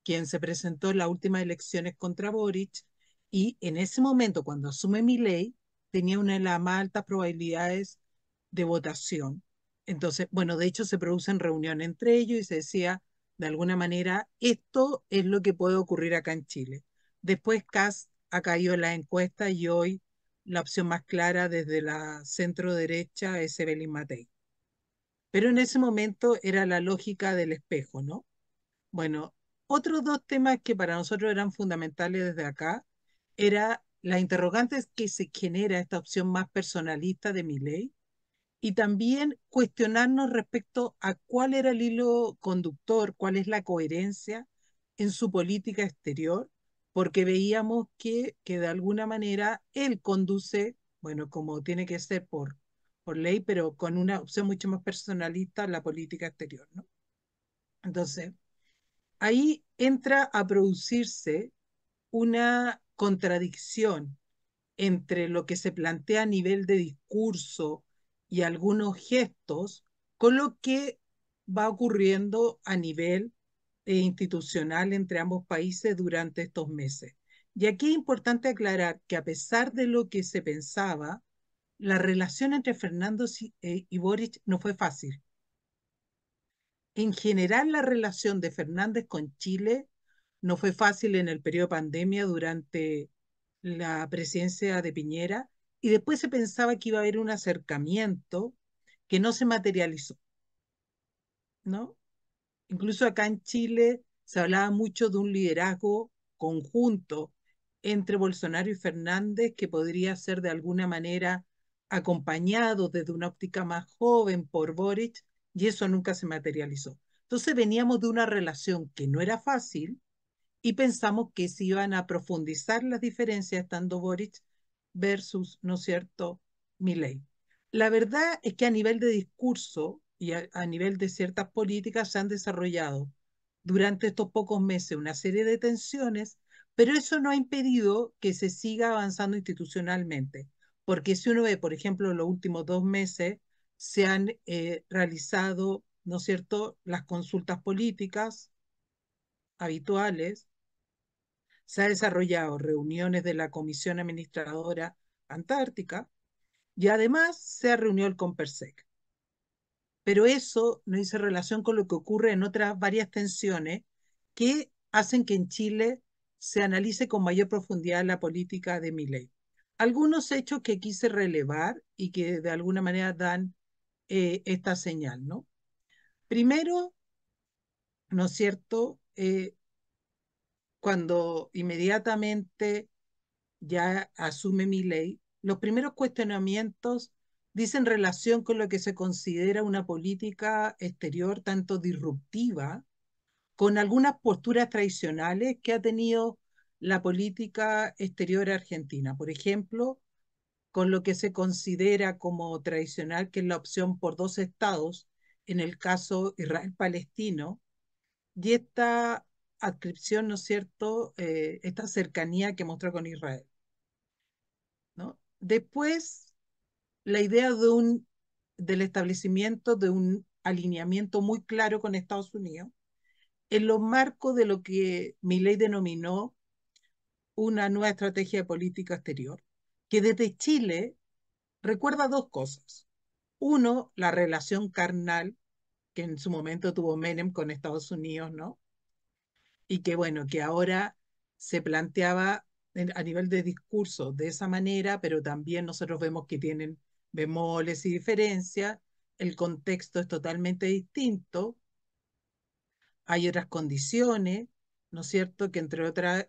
quien se presentó en las últimas elecciones contra Boric, y en ese momento, cuando asume Milei, tenía una de las más altas probabilidades de votación. Entonces, bueno, de hecho se producen reuniones entre ellos y se decía, de alguna manera, esto es lo que puede ocurrir acá en Chile. Después Cast ha caído en las encuestas y hoy la opción más clara desde la centro derecha es Evelyn Matei. Pero en ese momento era la lógica del espejo, ¿no? Bueno, Otros dos temas que para nosotros eran fundamentales desde acá era la interrogante que se genera esta opción más personalista de Milei y también cuestionarnos respecto a cuál era el hilo conductor, cuál es la coherencia en su política exterior, porque veíamos que de alguna manera él conduce, bueno, como tiene que ser por ley, pero con una opción mucho más personalista en la política exterior, ¿no? Entonces, ahí entra a producirse una contradicción entre lo que se plantea a nivel de discurso y algunos gestos con lo que va ocurriendo a nivel institucional entre ambos países durante estos meses. Y aquí es importante aclarar que a pesar de lo que se pensaba, la relación entre Fernando y Boric no fue fácil. En general, la relación de Fernández con Chile no fue fácil en el periodo de pandemia durante la presidencia de Piñera y después se pensaba que iba a haber un acercamiento que no se materializó, ¿no? Incluso acá en Chile se hablaba mucho de un liderazgo conjunto entre Bolsonaro y Fernández que podría ser de alguna manera acompañado desde una óptica más joven por Boric y eso nunca se materializó. Entonces veníamos de una relación que no era fácil y pensamos que se iban a profundizar las diferencias estando Boric versus, ¿no es cierto?, Milei. La verdad es que a nivel de discurso y a nivel de ciertas políticas se han desarrollado durante estos pocos meses una serie de tensiones, pero eso no ha impedido que se siga avanzando institucionalmente, porque si uno ve, por ejemplo, los últimos 2 meses se han realizado, ¿no es cierto?, las consultas políticas habituales, se han desarrollado reuniones de la Comisión Administradora Antártica y además se ha reunido el COMPERSEC. Pero eso no dice relación con lo que ocurre en otras varias tensiones que hacen que en Chile se analice con mayor profundidad la política de Milei. Algunos hechos que quise relevar y que de alguna manera dan esta señal, ¿no? Primero, ¿no es cierto? Cuando inmediatamente ya asume Milei, los primeros cuestionamientos dicen relación con lo que se considera una política exterior tanto disruptiva, con algunas posturas tradicionales que ha tenido la política exterior argentina. Por ejemplo, con lo que se considera como tradicional, que es la opción por dos estados, en el caso Israel-Palestino, y esta adscripción, ¿no es cierto?, esta cercanía que mostró con Israel, ¿no? Después, la idea del establecimiento de un alineamiento muy claro con Estados Unidos en los marcos de lo que Milei denominó una nueva estrategia de política exterior, que desde Chile recuerda dos cosas. Uno, la relación carnal que en su momento tuvo Menem con Estados Unidos, ¿no? Y que bueno, que ahora se planteaba a nivel de discurso de esa manera, pero también nosotros vemos que tienen bemoles y diferencias, el contexto es totalmente distinto, hay otras condiciones, ¿no es cierto? Que entre otras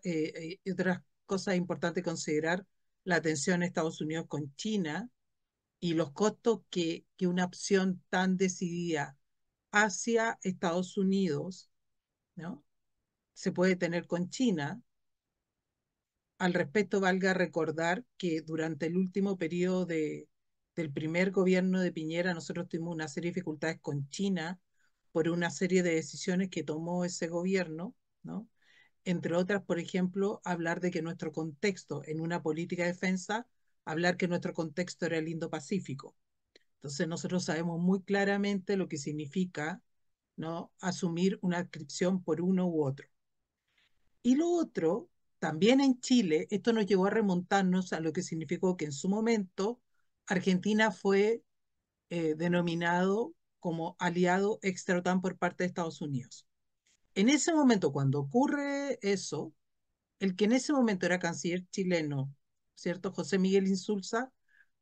cosas es importante considerar la tensión de Estados Unidos con China y los costos que una opción tan decidida hacia Estados Unidos, ¿no?, se puede tener con China. Al respecto, valga recordar que durante el último periodo del primer gobierno de Piñera, nosotros tuvimos una serie de dificultades con China por una serie de decisiones que tomó ese gobierno, ¿no? Entre otras, por ejemplo, hablar de que nuestro contexto en una política de defensa, hablar que nuestro contexto era el Indo-Pacífico. Entonces, nosotros sabemos muy claramente lo que significa, ¿no?, asumir una adscripción por uno u otro. Y lo otro, también en Chile, esto nos llevó a remontarnos a lo que significó que en su momento Argentina fue denominado como aliado extra-OTAN por parte de Estados Unidos. En ese momento, cuando ocurre eso, el que en ese momento era canciller chileno, ¿cierto?, José Miguel Insulza,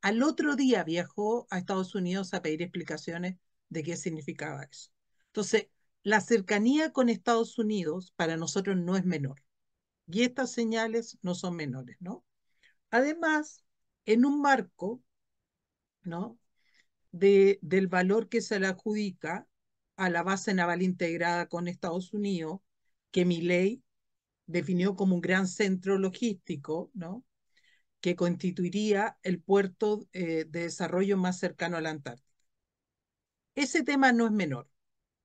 al otro día viajó a Estados Unidos a pedir explicaciones de qué significaba eso. Entonces, la cercanía con Estados Unidos para nosotros no es menor. Y estas señales no son menores, ¿no? Además, en un marco, ¿no? Del valor que se le adjudica a la base naval integrada con Estados Unidos, que Milei definió como un gran centro logístico, ¿no? Que constituiría el puerto de desarrollo más cercano a la Antártica. Ese tema no es menor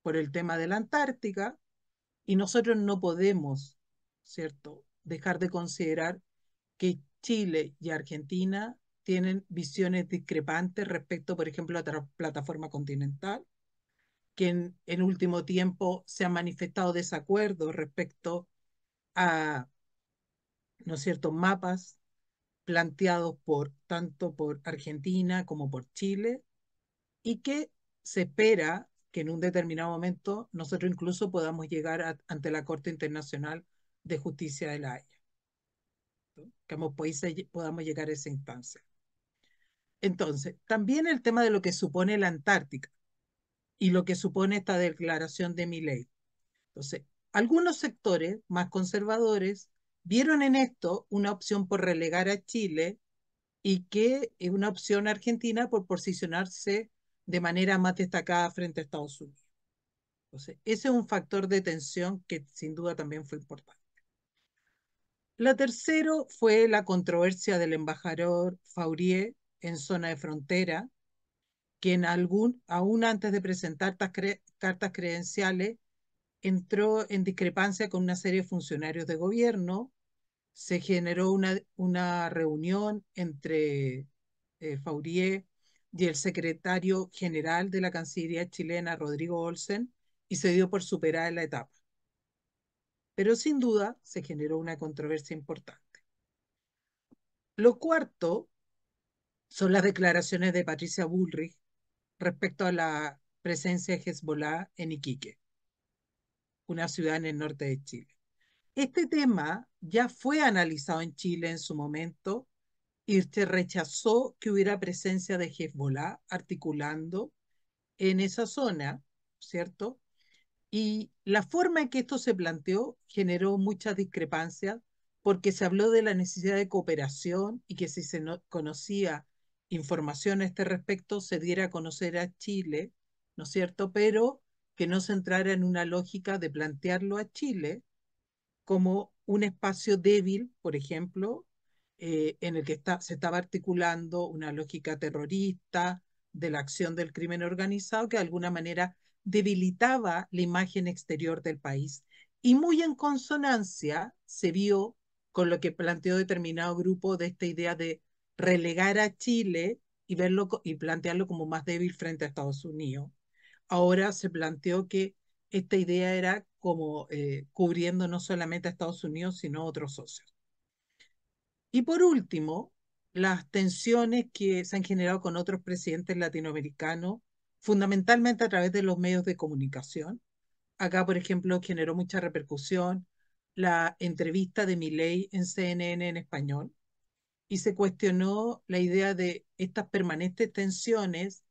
por el tema de la Antártica y nosotros no podemos, ¿cierto?, dejar de considerar que Chile y Argentina tienen visiones discrepantes respecto, por ejemplo, a la plataforma continental, que en último tiempo se han manifestado desacuerdos respecto a, ¿no es cierto?, mapas planteados tanto por Argentina como por Chile, y que se espera que en un determinado momento nosotros incluso podamos llegar ante la Corte Internacional de Justicia de la Haya, ¿no? Que como países podamos llegar a esa instancia. Entonces, también el tema de lo que supone la Antártica y lo que supone esta declaración de Milei. Entonces, algunos sectores más conservadores vieron en esto una opción por relegar a Chile y que es una opción argentina por posicionarse de manera más destacada frente a Estados Unidos. Entonces, ese es un factor de tensión que sin duda también fue importante. La tercero fue la controversia del embajador Faurier en zona de frontera, quien aún antes de presentar cartas credenciales entró en discrepancia con una serie de funcionarios de gobierno. Se generó una reunión entre Faurier y el secretario general de la Cancillería chilena, Rodrigo Olsen, y se dio por superada la etapa. Pero sin duda se generó una controversia importante. Lo cuarto son las declaraciones de Patricia Bullrich respecto a la presencia de Hezbollah en Iquique, una ciudad en el norte de Chile. Este tema ya fue analizado en Chile en su momento y se rechazó que hubiera presencia de Hezbollah articulando en esa zona, ¿cierto? Y la forma en que esto se planteó generó muchas discrepancias porque se habló de la necesidad de cooperación y que si se conocía información a este respecto se diera a conocer a Chile, ¿no es cierto? Pero que no se entrara en una lógica de plantearlo a Chile como un espacio débil, por ejemplo, en el que se estaba articulando una lógica terrorista de la acción del crimen organizado que de alguna manera debilitaba la imagen exterior del país. Y muy en consonancia se vio con lo que planteó determinado grupo de esta idea de relegar a Chile y verlo y plantearlo como más débil frente a Estados Unidos. Ahora se planteó que esta idea era como cubriendo no solamente a Estados Unidos, sino a otros socios. Y por último, las tensiones que se han generado con otros presidentes latinoamericanos, fundamentalmente a través de los medios de comunicación. Acá, por ejemplo, generó mucha repercusión la entrevista de Milei en CNN en español y se cuestionó la idea de estas permanentes tensiones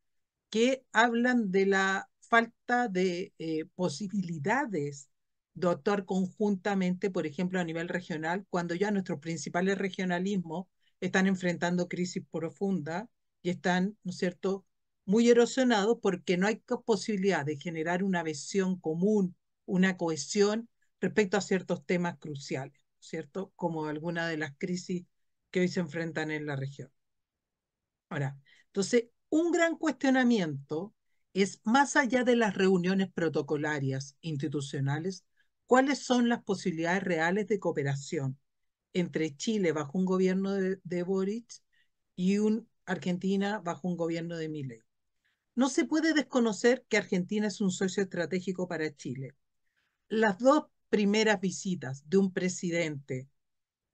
que hablan de la falta de posibilidades de actuar conjuntamente, por ejemplo, a nivel regional, cuando ya nuestros principales regionalismos están enfrentando crisis profundas y están, ¿no es cierto?, muy erosionados porque no hay posibilidad de generar una visión común, una cohesión respecto a ciertos temas cruciales, ¿cierto? Como algunas de las crisis que hoy se enfrentan en la región. Ahora, entonces, un gran cuestionamiento es, más allá de las reuniones protocolarias institucionales, ¿cuáles son las posibilidades reales de cooperación entre Chile bajo un gobierno de Boric y Argentina bajo un gobierno de Milei? No se puede desconocer que Argentina es un socio estratégico para Chile. Las dos primeras visitas de un presidente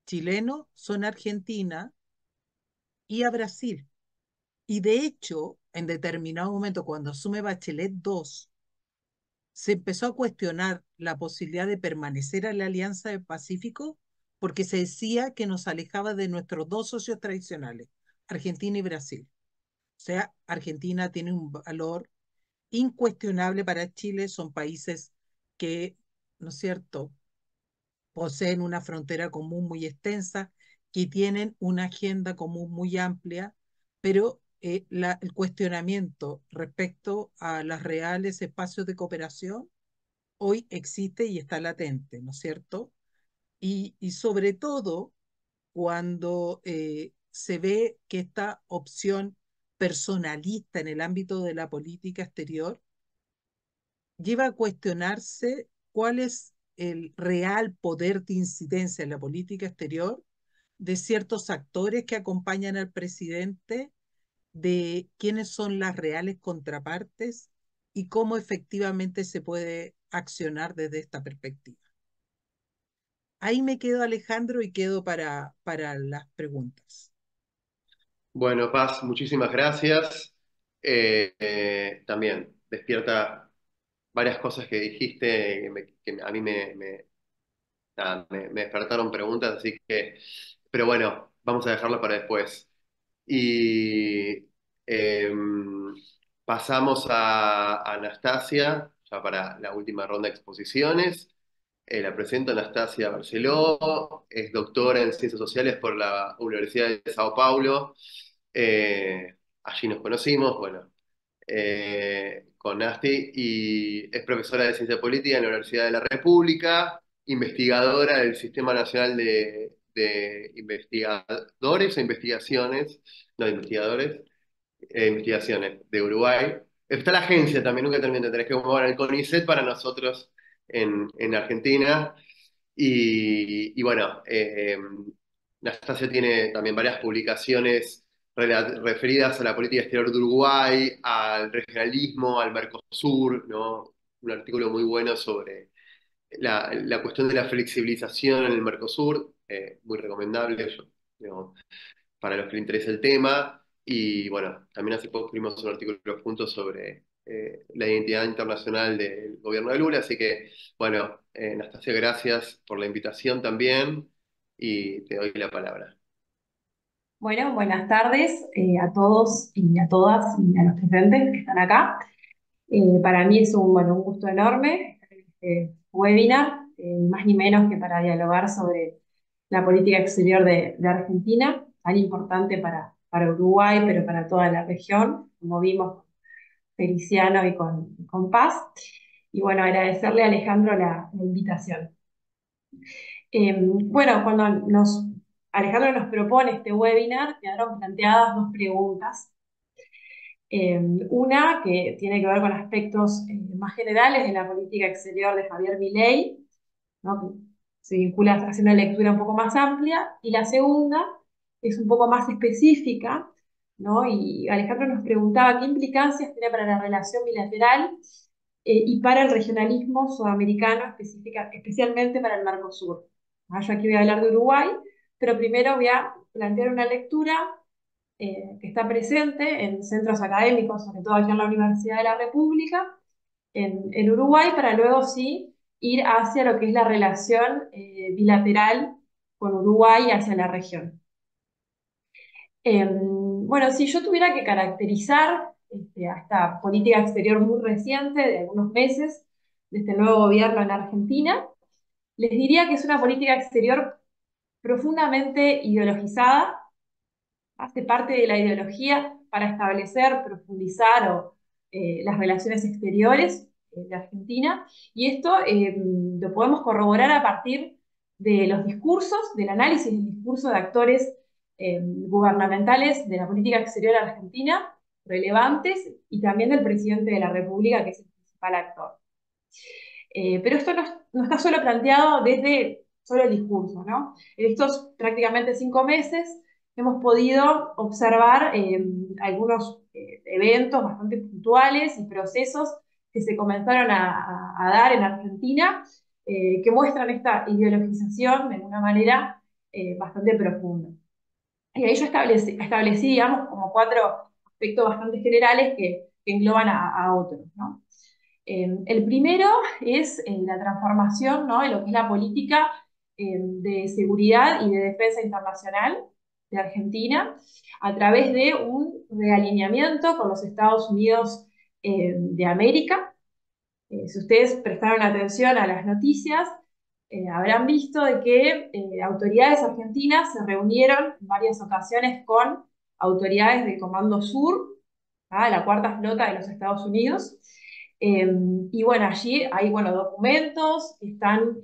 chileno son a Argentina y a Brasil. Y de hecho, en determinado momento, cuando asume Bachelet II, se empezó a cuestionar la posibilidad de permanecer en la Alianza del Pacífico porque se decía que nos alejaba de nuestros dos socios tradicionales, Argentina y Brasil. O sea, Argentina tiene un valor incuestionable para Chile, son países que, ¿no es cierto?, poseen una frontera común muy extensa, que tienen una agenda común muy amplia, pero el cuestionamiento respecto a los reales espacios de cooperación hoy existe y está latente, ¿no es cierto? Y sobre todo cuando se ve que esta opción personalista en el ámbito de la política exterior lleva a cuestionarse cuál es el real poder de incidencia en la política exterior de ciertos actores que acompañan al presidente, de quiénes son las reales contrapartes y cómo efectivamente se puede accionar desde esta perspectiva. Ahí me quedo, Alejandro, y quedo para las preguntas. Bueno, Paz, muchísimas gracias. También despierta varias cosas que dijiste que a mí nada, me despertaron preguntas, así que, pero bueno, vamos a dejarlo para después. Y pasamos a Anastasia, ya para la última ronda de exposiciones. La presento Anastasia Barceló, es doctora en Ciencias Sociales por la Universidad de Sao Paulo. Allí nos conocimos, bueno, con Nasti, y es profesora de Ciencia Política en la Universidad de la República, investigadora del Sistema Nacional de Investigadores e Investigaciones, no, investigadores, investigaciones de Uruguay. Está la agencia también, nunca terminé, tenés que mover el CONICET para nosotros en Argentina. Y bueno, Nastasia tiene también varias publicaciones referidas a la política exterior de Uruguay, al regionalismo, al Mercosur, ¿no? Un artículo muy bueno sobre la cuestión de la flexibilización en el Mercosur, muy recomendable, digo, para los que les interesa el tema. Y bueno, también hace poco escribimos un artículo juntos sobre la identidad internacional del gobierno de Lula. Así que, bueno, Anastasia, gracias por la invitación también y te doy la palabra. Bueno, buenas tardes a todos y a todas y a los presentes que están acá. Para mí es un gusto enorme estar en este webinar, ni más ni menos que para dialogar sobre la política exterior de Argentina, tan importante para Uruguay, pero para toda la región, como vimos con Feliciano y con Paz. Y bueno, agradecerle a Alejandro la invitación. Bueno, cuando Alejandro nos propone este webinar, quedaron planteadas dos preguntas. Una que tiene que ver con aspectos más generales de la política exterior de Javier Milei, ¿no?, que se vincula a hacer una lectura un poco más amplia, y la segunda es un poco más específica, ¿no? Y Alejandro nos preguntaba qué implicancias tiene para la relación bilateral y para el regionalismo sudamericano, especialmente para el Mercosur. Yo aquí voy a hablar de Uruguay, pero primero voy a plantear una lectura que está presente en centros académicos, sobre todo aquí en la Universidad de la República, en Uruguay, para luego sí ir hacia lo que es la relación bilateral con Uruguay hacia la región. Bueno, si yo tuviera que caracterizar a esta política exterior muy reciente, de algunos meses, de este nuevo gobierno en Argentina, les diría que es una política exterior profundamente ideologizada, hace parte de la ideología para establecer, profundizar las relaciones exteriores de Argentina, y esto lo podemos corroborar a partir de los discursos, del análisis del discurso de actores gubernamentales de la política exterior argentina, relevantes, y también del presidente de la República, que es el principal actor. Pero esto no está solo planteado desde solo el discurso, ¿no? En estos prácticamente 5 meses hemos podido observar algunos eventos bastante puntuales y procesos que se comenzaron a dar en Argentina, que muestran esta ideologización de una manera bastante profunda. Y ahí yo establecí, digamos, como 4 aspectos bastante generales que engloban a otros, ¿no? El primero es la transformación, ¿no?, de lo que es la política de seguridad y de defensa internacional de Argentina, a través de un realineamiento con los Estados Unidos de América, Si ustedes prestaron atención a las noticias, habrán visto de que autoridades argentinas se reunieron en varias ocasiones con autoridades del Comando Sur, la Cuarta Flota de los Estados Unidos. Y bueno, allí hay documentos que están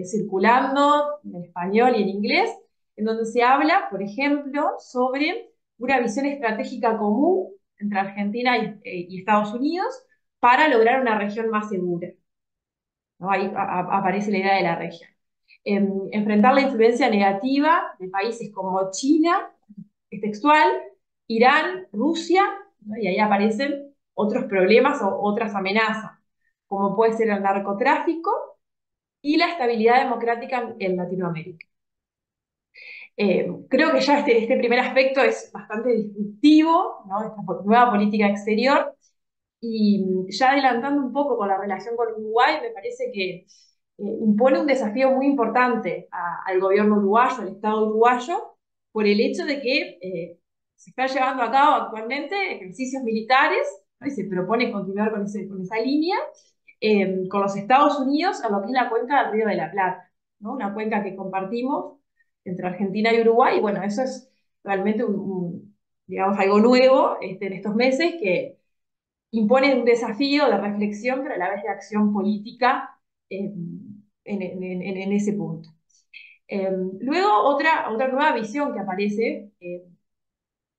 circulando en español y en inglés, en donde se habla, por ejemplo, sobre una visión estratégica común entre Argentina y Estados Unidos para lograr una región más segura, ¿no? Ahí aparece la idea de la región. Enfrentar la influencia negativa de países como China, es textual, Irán, Rusia, ¿no? Y ahí aparecen otros problemas o otras amenazas, como puede ser el narcotráfico y la estabilidad democrática en Latinoamérica. Creo que ya este primer aspecto es bastante disruptivo, ¿no? Esta nueva política exterior. Y ya adelantando un poco con la relación con Uruguay, me parece que impone un desafío muy importante al gobierno uruguayo, al Estado uruguayo, por el hecho de que se están llevando a cabo actualmente ejercicios militares, ¿no? Y se propone continuar con esa línea, con los Estados Unidos en lo que es la cuenca del Río de la Plata, ¿no? Una cuenca que compartimos entre Argentina y Uruguay, y bueno, eso es realmente digamos, algo nuevo en estos meses que impone un desafío de reflexión, pero a la vez de acción política en ese punto. Luego, otra nueva visión que aparece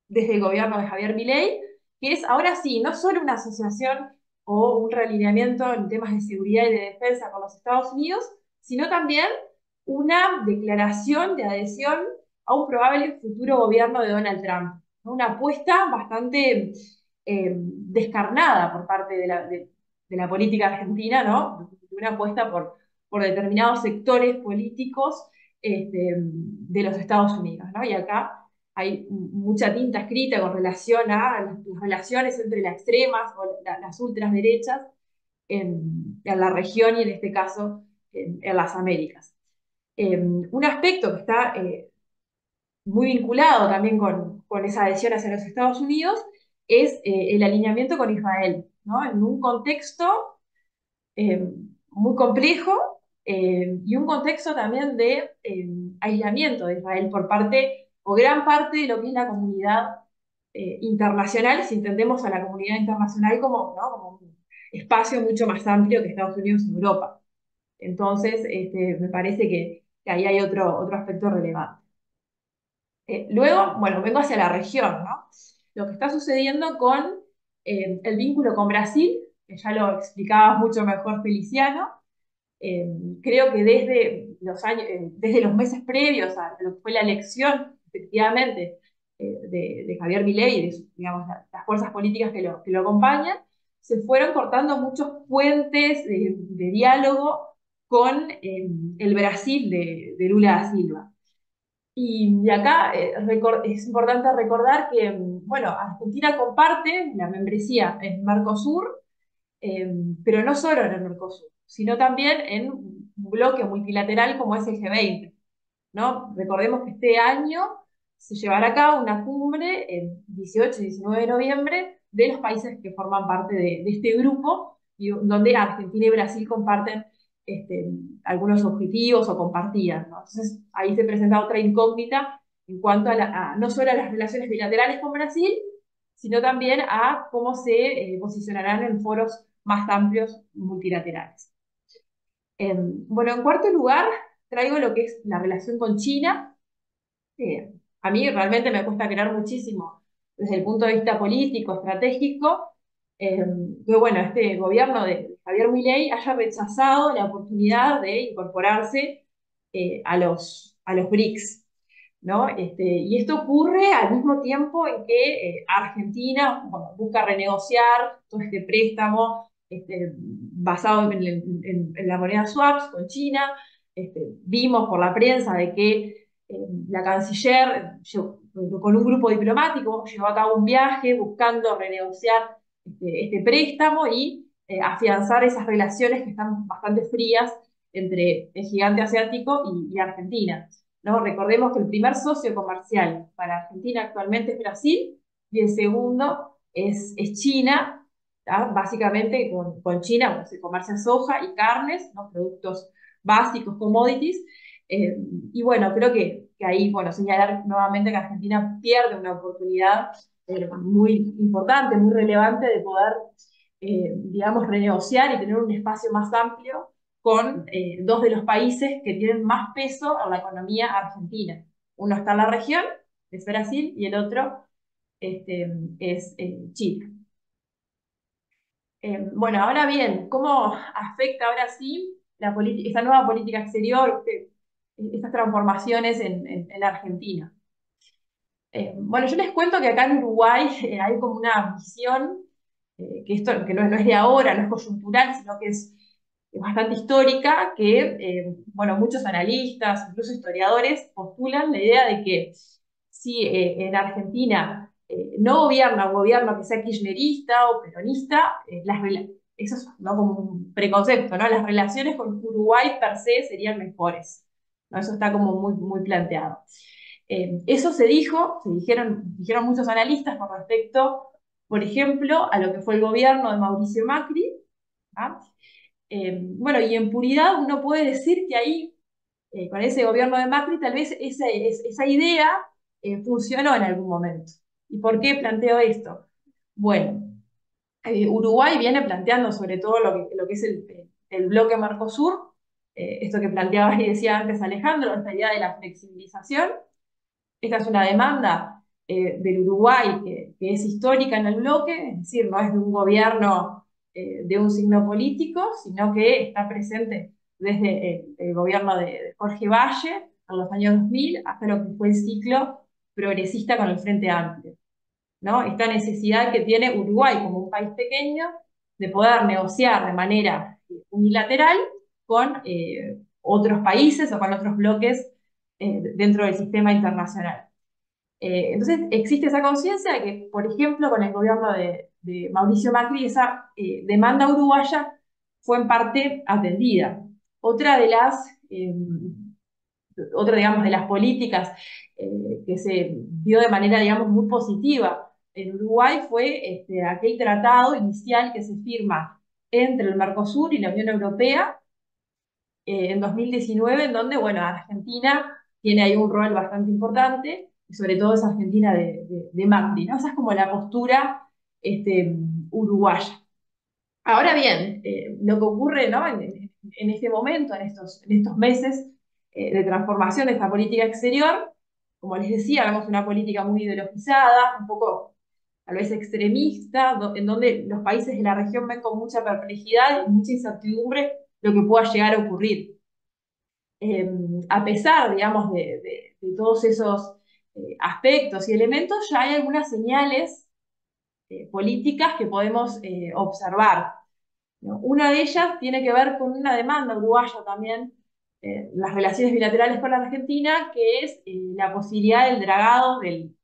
desde el gobierno de Javier Milei, que es ahora sí, no solo una asociación o un realineamiento en temas de seguridad y de defensa con los Estados Unidos, sino también una declaración de adhesión a un probable futuro gobierno de Donald Trump, ¿no? Una apuesta bastante descarnada por parte de la política argentina, ¿no? Una apuesta por determinados sectores políticos de los Estados Unidos, ¿no? Y acá hay mucha tinta escrita con relación a las relaciones entre las extremas o las ultraderechas en la región y en este caso en las Américas. Un aspecto que está muy vinculado también con esa adhesión hacia los Estados Unidos es el alineamiento con Israel, ¿no? En un contexto muy complejo y un contexto también de aislamiento de Israel por parte o gran parte de lo que es la comunidad internacional, si entendemos a la comunidad internacional como, ¿no? como un espacio mucho más amplio que Estados Unidos y Europa. Entonces, me parece que ahí hay otro aspecto relevante. Luego, bueno, vengo hacia la región, ¿no? Lo que está sucediendo con el vínculo con Brasil, que ya lo explicaba mucho mejor Feliciano. Creo que desde los meses previos a lo que fue la elección, efectivamente, de Javier Milei y de digamos, las fuerzas políticas que lo acompañan, se fueron cortando muchos puentes de diálogo con el Brasil de Lula da Silva. Y acá es importante recordar que, bueno, Argentina comparte la membresía en Mercosur, pero no solo en el Mercosur, sino también en un bloque multilateral como es el G20, ¿no? Recordemos que este año se llevará a cabo una cumbre el 18 y 19 de noviembre de los países que forman parte de este grupo, y donde Argentina y Brasil comparten algunos objetivos o compartidas, ¿no? Entonces ahí se presenta otra incógnita en cuanto no solo a las relaciones bilaterales con Brasil, sino también a cómo se posicionarán en foros más amplios multilaterales. Bueno, en cuarto lugar, traigo lo que es la relación con China. A mí realmente me cuesta creer muchísimo desde el punto de vista político, estratégico, que bueno, este gobierno de Javier Milei haya rechazado la oportunidad de incorporarse a los BRICS, ¿no? Y esto ocurre al mismo tiempo en que Argentina, bueno, busca renegociar todo este préstamo basado en la moneda swaps con China. Vimos por la prensa de que la canciller con un grupo diplomático llevó a cabo un viaje buscando renegociar este préstamo y afianzar esas relaciones que están bastante frías entre el gigante asiático y Argentina, ¿no? Recordemos que el primer socio comercial para Argentina actualmente es Brasil y el segundo es China, básicamente con China, pues, se comercia soja y carnes, ¿no? Productos básicos, commodities. Y bueno, creo que ahí, bueno, señalar nuevamente que Argentina pierde una oportunidad muy importante, muy relevante de poder, digamos, renegociar y tener un espacio más amplio con dos de los países que tienen más peso en la economía argentina. Uno está en la región, es Brasil, y el otro es Chile. Bueno, ahora bien, ¿cómo afecta ahora sí esta nueva política exterior, estas transformaciones en Argentina? Bueno, yo les cuento que acá en Uruguay hay como una visión, que esto que no es de ahora, no es coyuntural, sino que es bastante histórica, que bueno, muchos analistas, incluso historiadores, postulan la idea de que si en Argentina no gobierna un gobierno que sea kirchnerista o peronista, eso es, ¿no?, como un preconcepto, ¿no? Las relaciones con Uruguay per se serían mejores, ¿no? Eso está como muy planteado. Eso dijeron muchos analistas con respecto, por ejemplo, a lo que fue el gobierno de Mauricio Macri. ¿Ah? Bueno, y en puridad uno puede decir que ahí, con ese gobierno de Macri, tal vez esa idea funcionó en algún momento. ¿Y por qué planteo esto? Bueno, Uruguay viene planteando sobre todo lo que es el bloque Mercosur, esto que planteaba y decía antes Alejandro, esta idea de la flexibilización. Esta es una demanda del Uruguay que es histórica en el bloque, es decir, no es de un gobierno de un signo político, sino que está presente desde el gobierno de Jorge Valle en los años 2000 hasta lo que fue el ciclo progresista con el Frente Amplio, ¿no? Esta necesidad que tiene Uruguay como un país pequeño de poder negociar de manera unilateral con otros países o con otros bloques dentro del sistema internacional. Entonces existe esa conciencia de que, por ejemplo, con el gobierno de Mauricio Macri, esa demanda uruguaya fue en parte atendida. Otra de las, digamos, de las políticas que se vio de manera, digamos, muy positiva en Uruguay fue aquel tratado inicial que se firma entre el Mercosur y la Unión Europea en 2019, en donde, bueno, Argentina tiene ahí un rol bastante importante, y sobre todo es Argentina de Macri, ¿no? Esa es como la postura uruguaya. Ahora bien, lo que ocurre, ¿no?, en este momento, en estos meses de transformación de esta política exterior, como les decía, vemos una política muy ideologizada, un poco tal vez extremista, en donde los países de la región ven con mucha perplejidad y mucha incertidumbre lo que pueda llegar a ocurrir. A pesar, digamos, de todos esos aspectos y elementos, ya hay algunas señales políticas que podemos observar, ¿no? Una de ellas tiene que ver con una demanda uruguaya también, las relaciones bilaterales con la Argentina, que es la posibilidad del dragado del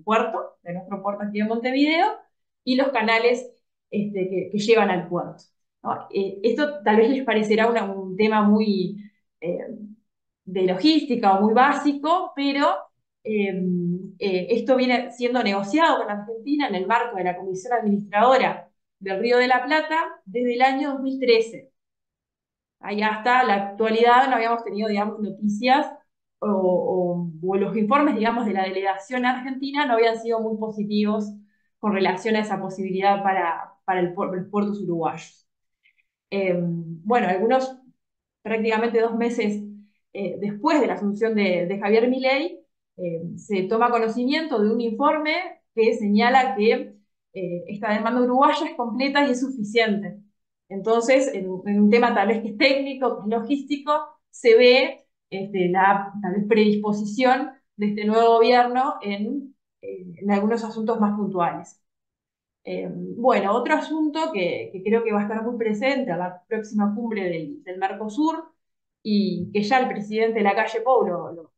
puerto, de nuestro puerto aquí en Montevideo, y los canales que llevan al puerto, ¿no? Esto tal vez les parecerá un tema muy de logística o muy básico, pero esto viene siendo negociado con Argentina en el marco de la Comisión Administradora del Río de la Plata desde el año 2013. Ahí hasta la actualidad no habíamos tenido, digamos, noticias o los informes, digamos, de la delegación argentina no habían sido muy positivos con relación a esa posibilidad para los puertos uruguayos. Bueno, algunos, prácticamente 2 meses después de la asunción de Javier Milei, se toma conocimiento de un informe que señala que esta demanda uruguaya es completa y es suficiente. Entonces, en un tema tal vez que es técnico, que es logístico, se ve la tal vez predisposición de este nuevo gobierno en algunos asuntos más puntuales. Bueno, otro asunto que creo que va a estar muy presente a la próxima cumbre del Mercosur y que ya el presidente Lacalle Pou lo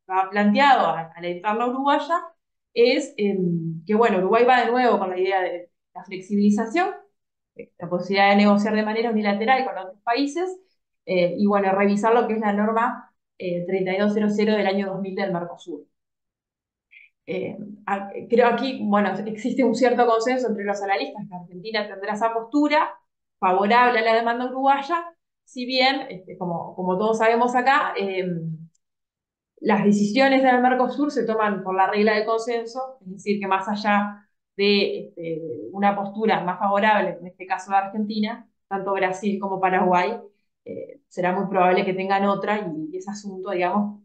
ha planteado a la interna uruguaya es que, bueno, Uruguay va de nuevo con la idea de la flexibilización, la posibilidad de negociar de manera unilateral con otros países y, bueno, revisar lo que es la norma 3200 del año 2000 del Mercosur. Eh, Creo aquí, bueno, existe un cierto consenso entre los analistas que Argentina tendrá esa postura favorable a la demanda uruguaya, si bien, como todos sabemos acá, las decisiones del Mercosur se toman por la regla del consenso, es decir, que más allá de una postura más favorable, en este caso de Argentina, tanto Brasil como Paraguay, será muy probable que tengan otra y ese asunto, digamos,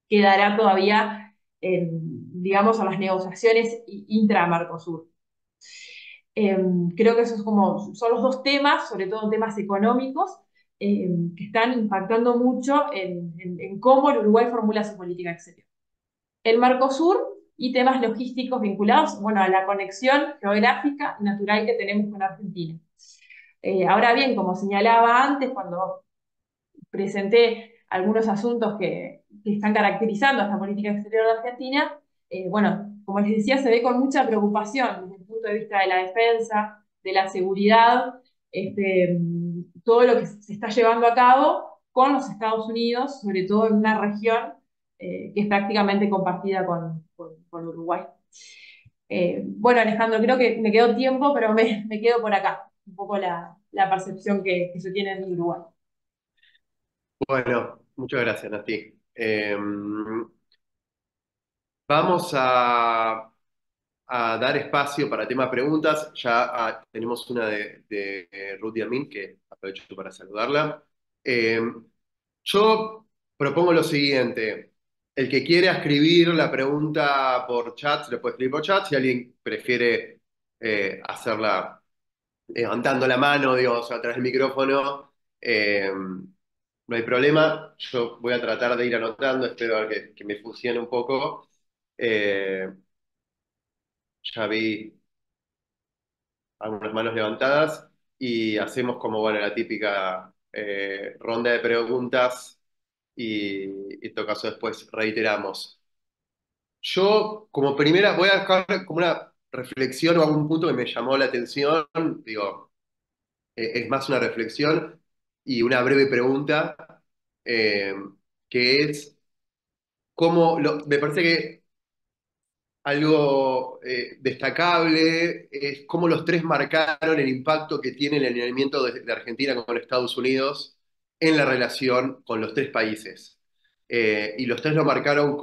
quedará todavía digamos, a las negociaciones intra-Mercosur. Eh, Creo que esos son los dos temas, sobre todo temas económicos, que están impactando mucho en cómo el Uruguay formula su política exterior. El Mercosur y temas logísticos vinculados, bueno, a la conexión geográfica y natural que tenemos con Argentina. Ahora bien, como señalaba antes, cuando presenté algunos asuntos que están caracterizando a esta política exterior de Argentina, bueno, como les decía, se ve con mucha preocupación desde el punto de vista de la defensa, de la seguridad, todo lo que se está llevando a cabo con los Estados Unidos, sobre todo en una región que es prácticamente compartida con Uruguay. Bueno, Alejandro, creo que me quedó tiempo, pero me quedo por acá, un poco la percepción que se tiene en Uruguay. Bueno, muchas gracias, Nati. Vamos a dar espacio para tema preguntas. Ya tenemos una de Ruth Yamin, que aprovecho para saludarla. Eh, yo propongo lo siguiente. El que quiera escribir la pregunta por chat, se lo puede escribir por chat. Si alguien prefiere hacerla levantando la mano, digamos, a través del micrófono, no hay problema. Yo voy a tratar de ir anotando, espero a ver que me funcione un poco. Eh, ya vi algunas manos levantadas y hacemos como, bueno, la típica ronda de preguntas y en todo caso después reiteramos. Yo, como primera, voy a dejar como una reflexión o algún punto que me llamó la atención, digo, es más una reflexión y una breve pregunta, eh, que es me parece que algo destacable es cómo los tres marcaron el impacto que tiene el alineamiento de Argentina con Estados Unidos en la relación con los tres países. Y los tres lo marcaron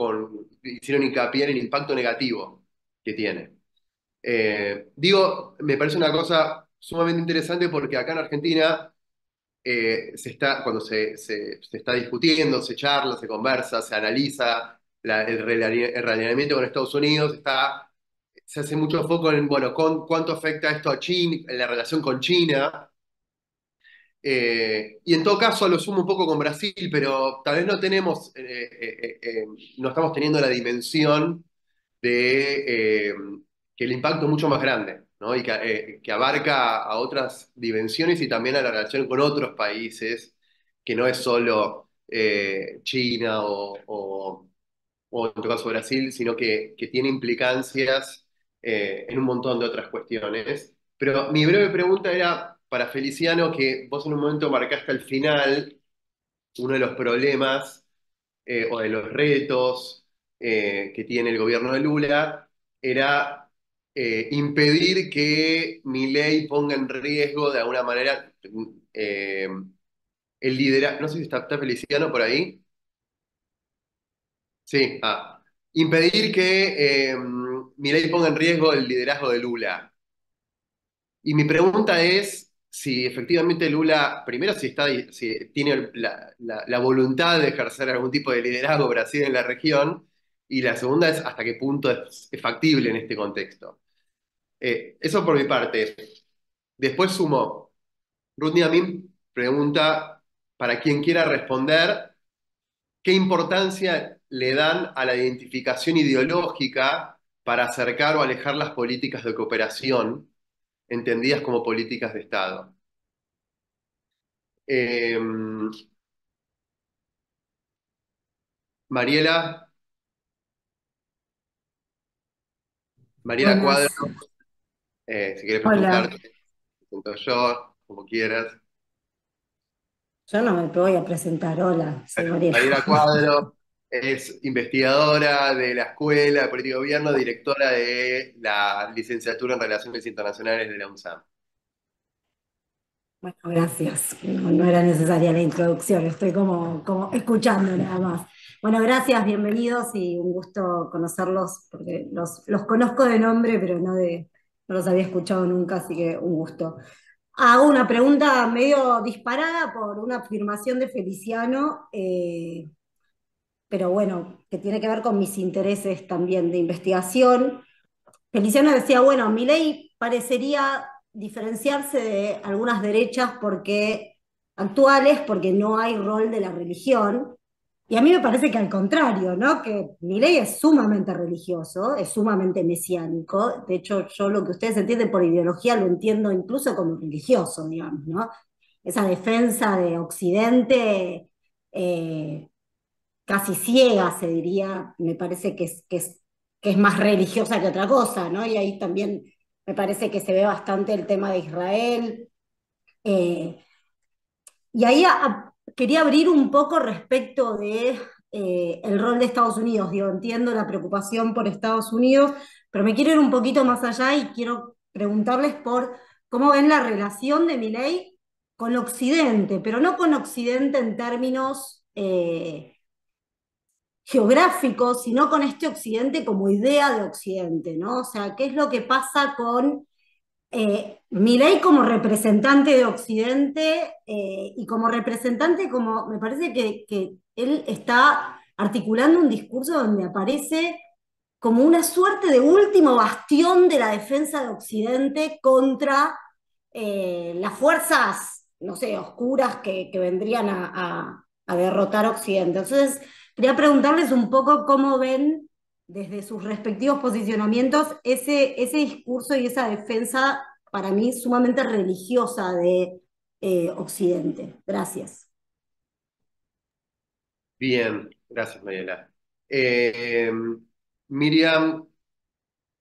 hicieron hincapié en el impacto negativo que tiene. Me parece una cosa sumamente interesante porque acá en Argentina cuando se está discutiendo, se charla, se conversa, se analiza el realineamiento con Estados Unidos, se hace mucho foco en, bueno, cuánto afecta esto a China, en la relación con China, y en todo caso lo sumo un poco con Brasil, pero tal vez no estamos teniendo la dimensión de que el impacto es mucho más grande, ¿no? Y que abarca a otras dimensiones y también a la relación con otros países, que no es solo China o en tu caso Brasil, sino que tiene implicancias en un montón de otras cuestiones. Pero mi breve pregunta era para Feliciano, que vos en un momento marcaste al final uno de los problemas o de los retos que tiene el gobierno de Lula, era impedir que Milei ponga en riesgo de alguna manera eh, el liderazgo. No sé si está Feliciano por ahí. Sí, impedir que Milei ponga en riesgo el liderazgo de Lula. Y mi pregunta es si efectivamente Lula, primero si tiene la voluntad de ejercer algún tipo de liderazgo Brasil en la región, y la segunda es hasta qué punto es factible en este contexto. Eso por mi parte. Después sumo, Ruth Niamín pregunta, para quien quiera responder, ¿qué importancia le dan a la identificación ideológica para acercar o alejar las políticas de cooperación, entendidas como políticas de Estado? Eh, Mariela, Mariela Cuadro, Buenas, si quieres preguntar, hola. te pregunto yo, como quieras. Yo no me voy a presentar, hola, soy Mariela. Mariela Cuadro, Es investigadora de la Escuela de Política y Gobierno, directora de la licenciatura en Relaciones Internacionales de la UNSAM. Bueno, gracias. No, no era necesaria la introducción, estoy como escuchando nada más. Bueno, gracias, bienvenidos y un gusto conocerlos, porque los conozco de nombre, pero no los había escuchado nunca, así que un gusto. Hago una pregunta medio disparada por una afirmación de Feliciano, pero bueno, que tiene que ver con mis intereses también de investigación. Feliciano decía, bueno, Milei parecería diferenciarse de algunas derechas actuales porque no hay rol de la religión. Y a mí me parece que al contrario, ¿no? Que Milei es sumamente religioso, es sumamente mesiánico. De hecho, yo lo que ustedes entienden por ideología lo entiendo incluso como religioso, digamos, ¿no? Esa defensa de Occidente eh, casi ciega, se diría, me parece que es más religiosa que otra cosa, ¿no? Y ahí también me parece que se ve bastante el tema de Israel. eh, y ahí quería abrir un poco respecto de el rol de Estados Unidos. Digo, entiendo la preocupación por Estados Unidos, pero me quiero ir un poquito más allá y quiero preguntarles por cómo ven la relación de Milei con Occidente, pero no con Occidente en términos geográfico, sino con este Occidente como idea de Occidente, ¿no? O sea, ¿qué es lo que pasa con Milei como representante de Occidente y como representante, como me parece que él está articulando un discurso donde aparece como una suerte de último bastión de la defensa de Occidente contra las fuerzas, no sé, oscuras que vendrían a derrotar a Occidente. Entonces, quería preguntarles un poco cómo ven desde sus respectivos posicionamientos ese discurso y esa defensa para mí sumamente religiosa de Occidente. Gracias. Bien, gracias, Mariela. Eh, Miriam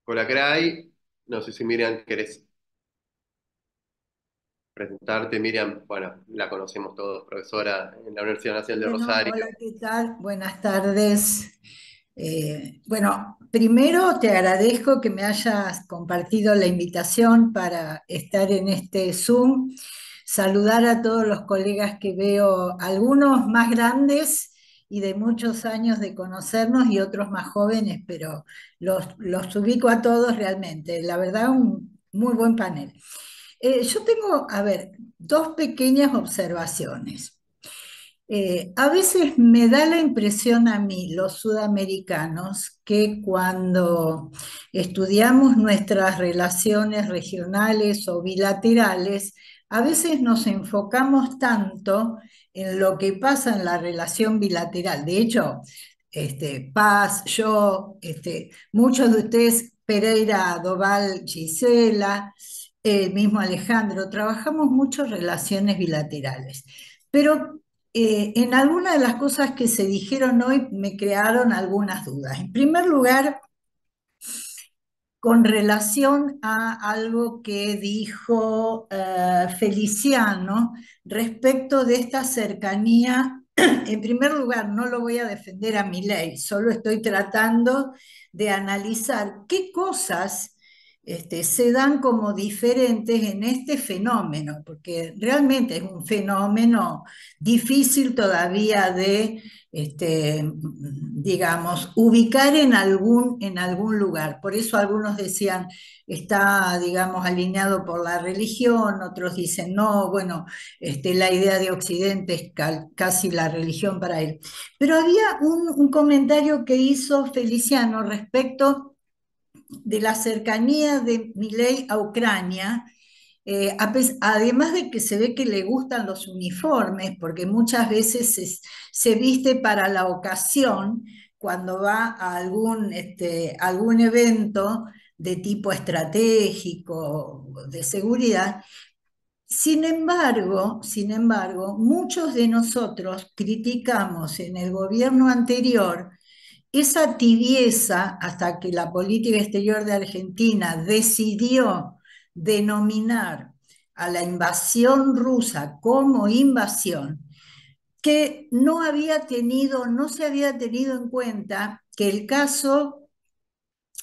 Colacray, no sé si Miriam querés presentarte. Miriam, bueno, la conocemos todos, profesora en la Universidad Nacional de Bueno, Rosario. hola, ¿qué tal? Buenas tardes. Bueno, primero te agradezco que me hayas compartido la invitación para estar en este Zoom. Saludar a todos los colegas que veo, algunos más grandes y de muchos años de conocernos y otros más jóvenes, pero los ubico a todos realmente. La verdad, un muy buen panel. Yo tengo, a ver, dos pequeñas observaciones. A veces me da la impresión a mí, los sudamericanos, que cuando estudiamos nuestras relaciones regionales o bilaterales, a veces nos enfocamos tanto en lo que pasa en la relación bilateral. De hecho, Paz, yo, muchos de ustedes, Pereira, Doval, Gisela, el mismo Alejandro, trabajamos mucho relaciones bilaterales. Pero en algunas de las cosas que se dijeron hoy me crearon algunas dudas. En primer lugar, con relación a algo que dijo Feliciano respecto de esta cercanía. En primer lugar, no lo voy a defender a Milei, solo estoy tratando de analizar qué cosas se dan como diferentes en este fenómeno, porque realmente es un fenómeno difícil todavía de digamos, ubicar en algún lugar. Por eso algunos decían, está, digamos, alineado por la religión, otros dicen, no, bueno, la idea de Occidente es casi la religión para él. Pero había un comentario que hizo Feliciano respecto de la cercanía de Milei a Ucrania, además de que se ve que le gustan los uniformes, porque muchas veces se viste para la ocasión cuando va a algún evento de tipo estratégico, de seguridad. Sin embargo, muchos de nosotros criticamos en el gobierno anterior esa tibieza hasta que la política exterior de Argentina decidió denominar a la invasión rusa como invasión. que no se había tenido en cuenta que el caso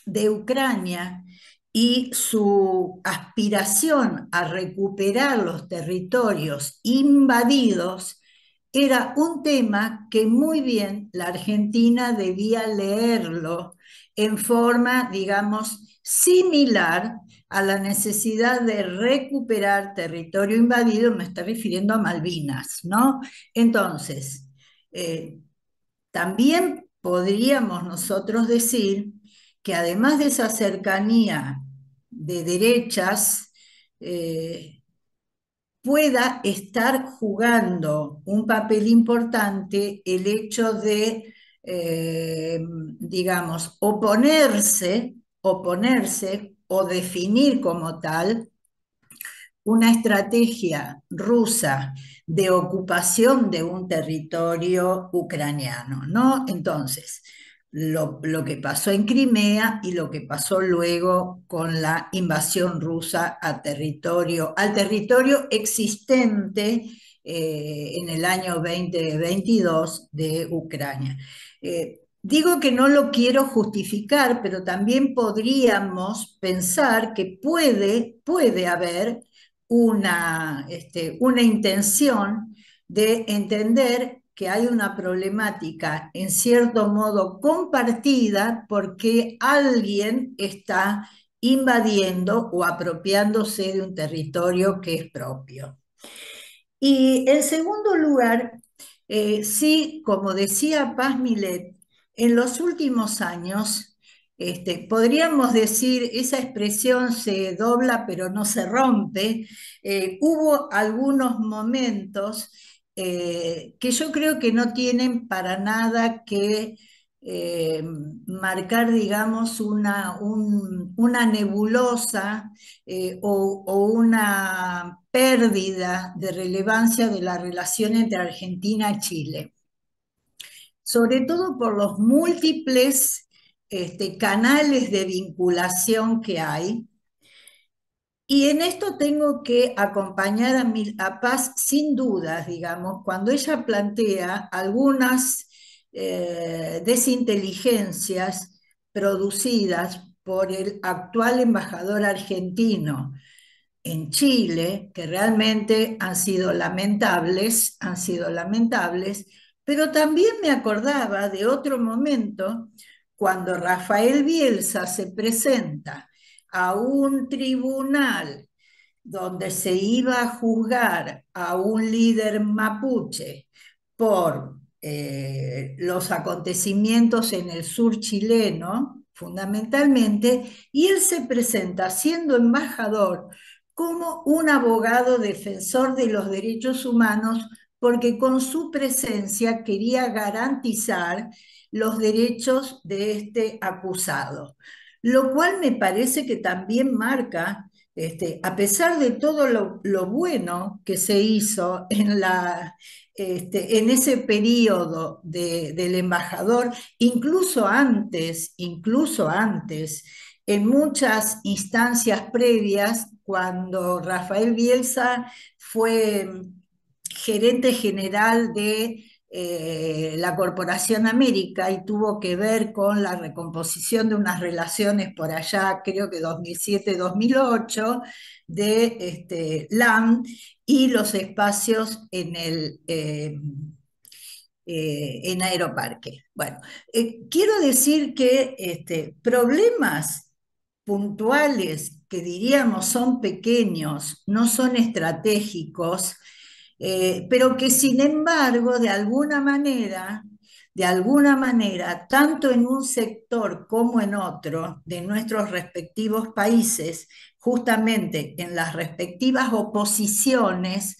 de Ucrania y su aspiración a recuperar los territorios invadidos era un tema que muy bien la Argentina debía leerlo en forma, digamos, similar a la necesidad de recuperar territorio invadido, me estoy refiriendo a Malvinas, ¿no? Entonces, también podríamos nosotros decir que además de esa cercanía de derechas, pueda estar jugando un papel importante el hecho de, digamos, oponerse o definir como tal una estrategia rusa de ocupación de un territorio ucraniano, ¿no? Entonces, lo que pasó en Crimea y lo que pasó luego con la invasión rusa al territorio existente en el año 2022 de Ucrania. Digo que no lo quiero justificar, pero también podríamos pensar que puede haber una intención de entender que hay una problemática en cierto modo compartida porque alguien está invadiendo o apropiándose de un territorio que es propio. Y en segundo lugar, sí, como decía Paz Millet, en los últimos años, podríamos decir, esa expresión se dobla pero no se rompe, hubo algunos momentos que yo creo que no tienen para nada que marcar, digamos, una nebulosa o una pérdida de relevancia de la relación entre Argentina y Chile, sobre todo por los múltiples canales de vinculación que hay. Y en esto tengo que acompañar a Paz sin dudas, digamos, cuando ella plantea algunas desinteligencias producidas por el actual embajador argentino en Chile, que realmente han sido lamentables, pero también me acordaba de otro momento cuando Rafael Bielsa se presenta a un tribunal donde se iba a juzgar a un líder mapuche por los acontecimientos en el sur chileno, fundamentalmente, y él se presenta siendo embajador como un abogado defensor de los derechos humanos, porque con su presencia quería garantizar los derechos de este acusado. Lo cual me parece que también marca, a pesar de todo lo bueno que se hizo en ese periodo del embajador, incluso antes, en muchas instancias previas, cuando Rafael Bielsa fue gerente general de la Corporación América y tuvo que ver con la recomposición de unas relaciones por allá, creo que 2007-2008, de LAM y los espacios en Aeroparque. Bueno, quiero decir que problemas puntuales que diríamos son pequeños, no son estratégicos, pero que sin embargo, de alguna manera, tanto en un sector como en otro de nuestros respectivos países, justamente en las respectivas oposiciones,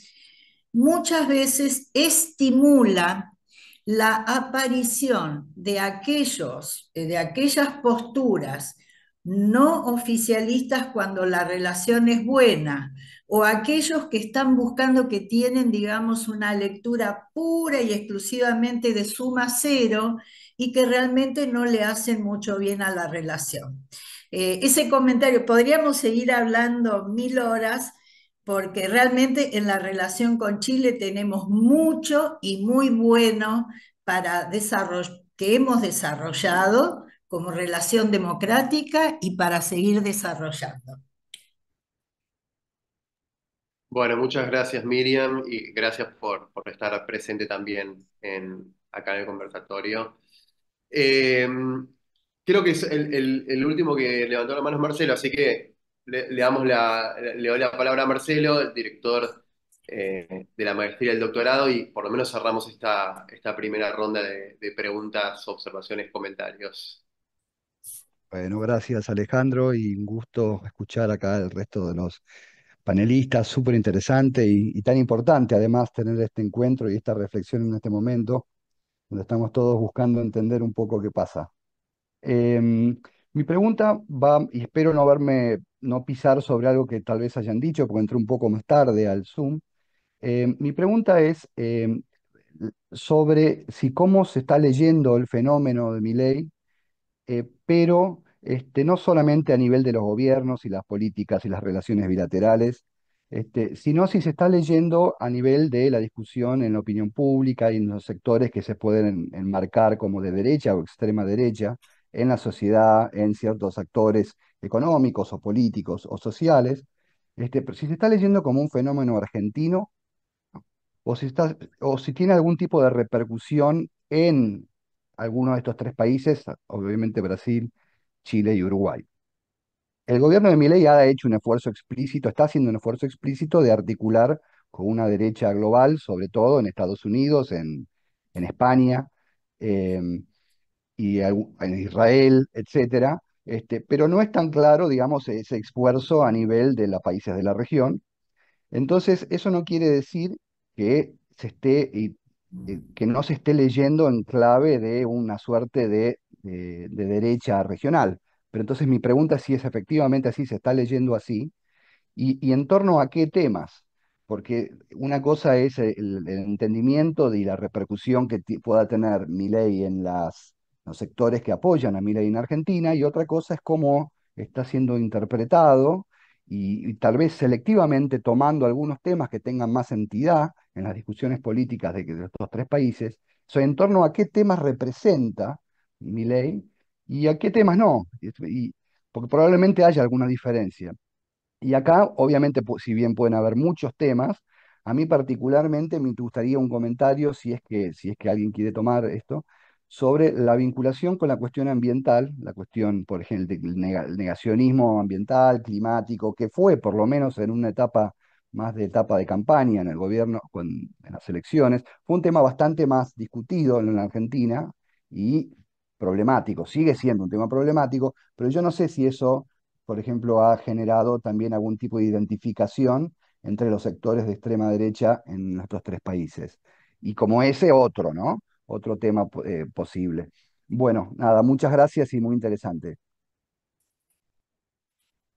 muchas veces estimula la aparición de aquellas posturas no oficialistas cuando la relación es buena, o aquellos que están buscando, que tienen, digamos, una lectura pura y exclusivamente de suma cero y que realmente no le hacen mucho bien a la relación. Ese comentario, podríamos seguir hablando 1000 horas, porque realmente en la relación con Chile tenemos mucho y muy bueno que hemos desarrollado como relación democrática y para seguir desarrollando. Bueno, muchas gracias Miriam y gracias por estar presente también acá en el conversatorio. Eh, Creo que es el último que levantó la mano es Marcelo, así que le doy la palabra a Marcelo, el director de la maestría y el doctorado, y por lo menos cerramos esta primera ronda de preguntas, observaciones, comentarios. Bueno, gracias Alejandro y un gusto escuchar acá el resto de los panelistas, súper interesante y tan importante además tener este encuentro y esta reflexión en este momento, donde estamos todos buscando entender un poco qué pasa. Mi pregunta va, y espero no pisar sobre algo que tal vez hayan dicho, porque entré un poco más tarde al Zoom. Mi pregunta es sobre si cómo se está leyendo el fenómeno de Milei, pero no solamente a nivel de los gobiernos y las políticas y las relaciones bilaterales, sino si se está leyendo a nivel de la discusión en la opinión pública y en los sectores que se pueden enmarcar como de derecha o extrema derecha en la sociedad, en ciertos actores económicos o políticos o sociales, pero si se está leyendo como un fenómeno argentino o si tiene algún tipo de repercusión en alguno de estos tres países, obviamente Brasil, Chile y Uruguay. El gobierno de Milei ha hecho un esfuerzo explícito, está haciendo un esfuerzo explícito de articular con una derecha global, sobre todo en Estados Unidos, en España eh, en Israel, etcétera, pero no es tan claro, digamos, ese esfuerzo a nivel de los países de la región. Entonces, eso no quiere decir que que no se esté leyendo en clave de una suerte de derecha regional. Pero entonces mi pregunta es si es efectivamente así, se está leyendo así, y en torno a qué temas. Porque una cosa es el entendimiento de la repercusión que pueda tener Milei en los sectores que apoyan a Milei en Argentina, y otra cosa es cómo está siendo interpretado y tal vez selectivamente tomando algunos temas que tengan más entidad en las discusiones políticas de estos tres países, en torno a qué temas representa Milei y a qué temas no, porque probablemente haya alguna diferencia. Y acá, obviamente, si bien pueden haber muchos temas, a mí particularmente me gustaría un comentario, si es que alguien quiere tomar esto, sobre la vinculación con la cuestión ambiental, la cuestión, por ejemplo, el negacionismo ambiental, climático, que fue, por lo menos en una etapa más de etapa de campaña en el gobierno, en las elecciones, fue un tema bastante más discutido en la Argentina y problemático. Sigue siendo un tema problemático, pero yo no sé si eso por ejemplo, ha generado también algún tipo de identificación entre los sectores de extrema derecha en nuestros tres países. Y como ese otro, ¿no? Otro tema posible. Bueno, nada, muchas gracias y muy interesante.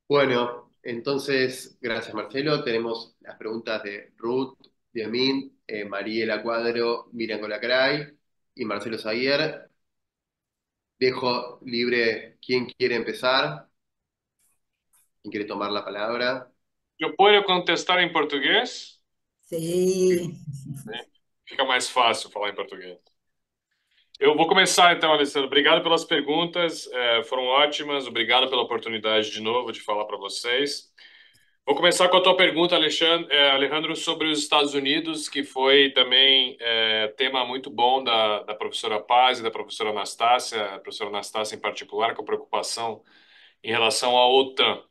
Bueno, entonces, gracias Marcelo. Tenemos las preguntas de Ruth, Diamín, Mariela Cuadro, Miriam Colacray y Marcelo Zaguer. Dejo libre quién quiere empezar, quién quiere tomar la palabra. Eu posso contestar em português? Sí. Fica mais fácil falar em português. Eu vou começar então, Alessandro. Obrigado pelas perguntas, foram ótimas. Obrigado pela oportunidade de novo de falar para vocês. Vou começar com a tua pergunta, Alejandro, sobre os Estados Unidos, que foi também tema muito bom da professora Paz e da professora Anastácia, a professora Anastácia em particular, com preocupação em relação à OTAN.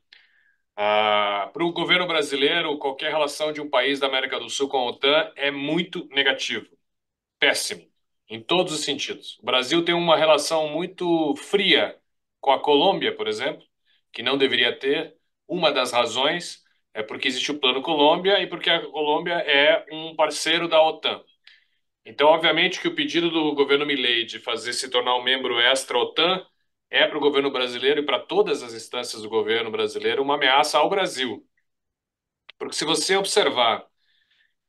Para o governo brasileiro, qualquer relação de um país da América do Sul com a OTAN é muito negativo, péssimo, em todos os sentidos. O Brasil tem uma relação muito fria com a Colômbia, por exemplo, que não deveria ter. Uma das razões é porque existe o Plano Colômbia e porque a Colômbia é um parceiro da OTAN. Então, obviamente, que o pedido do governo Milei de fazer se tornar um membro extra-OTAN é para o governo brasileiro e para todas as instâncias do governo brasileiro uma ameaça ao Brasil. Porque se você observar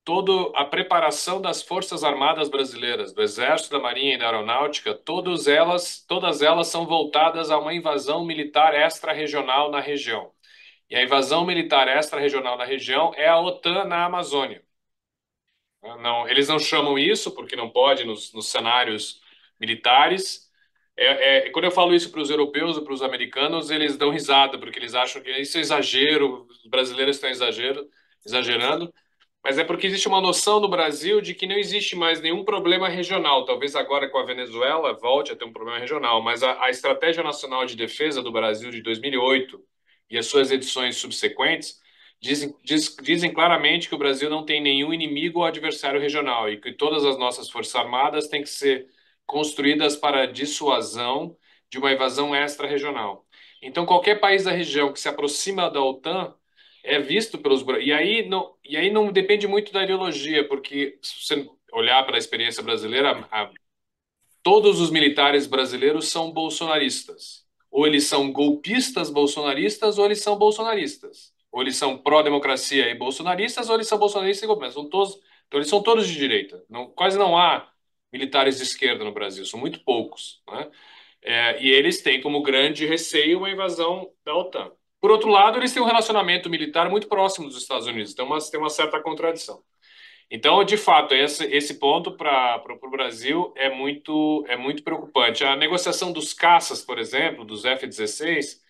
toda a preparação das Forças Armadas brasileiras, do Exército, da Marinha e da Aeronáutica, todas elas são voltadas a uma invasão militar extra-regional na região. E a invasão militar extra-regional na região é a OTAN na Amazônia. Não, eles não chamam isso porque não pode nos cenários militares. Quando eu falo isso para os europeus ou para os americanos, eles dão risada porque eles acham que isso é exagero, os brasileiros estão exagerando. Mas é porque existe uma noção no Brasil de que não existe mais nenhum problema regional. Talvez agora com a Venezuela volte a ter um problema regional, mas a Estratégia Nacional de Defesa do Brasil de 2008 e as suas edições subsequentes dizem claramente que o Brasil não tem nenhum inimigo ou adversário regional e que todas as nossas forças armadas têm que ser construídas para dissuasão de uma invasão extra-regional. Então, qualquer país da região que se aproxima da OTAN é visto pelos. E aí não depende muito da ideologia, porque se você olhar para a experiência brasileira, todos os militares brasileiros são bolsonaristas. Ou eles são golpistas bolsonaristas, ou eles são bolsonaristas. Ou eles são pró-democracia e bolsonaristas, ou eles são bolsonaristas e golpistas. Então, eles são todos de direita. Quase não há militares de esquerda no Brasil, são muito poucos, né? E eles têm como grande receio uma invasão da OTAN. Por outro lado, eles têm um relacionamento militar muito próximo dos Estados Unidos, então tem uma certa contradição. Então, de fato, esse ponto para o Brasil é muito preocupante. A negociação dos caças, por exemplo, dos F-16,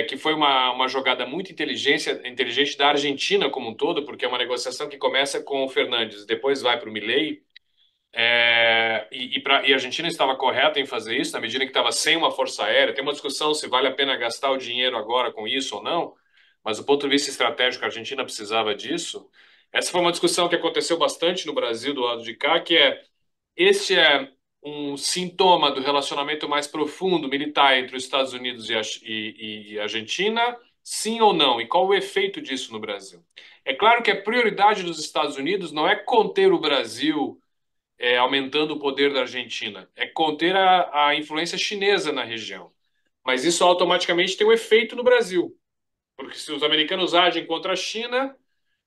que foi uma jogada muito inteligente da Argentina como um todo, porque é uma negociação que começa com o Fernandes, depois vai para o Milei, e a Argentina estava correta em fazer isso, na medida que estava sem uma força aérea. Tem uma discussão se vale a pena gastar o dinheiro agora com isso ou não, mas do ponto de vista estratégico, a Argentina precisava disso. Essa foi uma discussão que aconteceu bastante no Brasil, do lado de cá, este é um sintoma do relacionamento mais profundo militar entre os Estados Unidos e a Argentina, sim ou não? E qual o efeito disso no Brasil? É claro que a prioridade dos Estados Unidos não é conter o Brasil aumentando o poder da Argentina, é conter a influência chinesa na região. Mas isso automaticamente tem um efeito no Brasil, porque se os americanos agem contra a China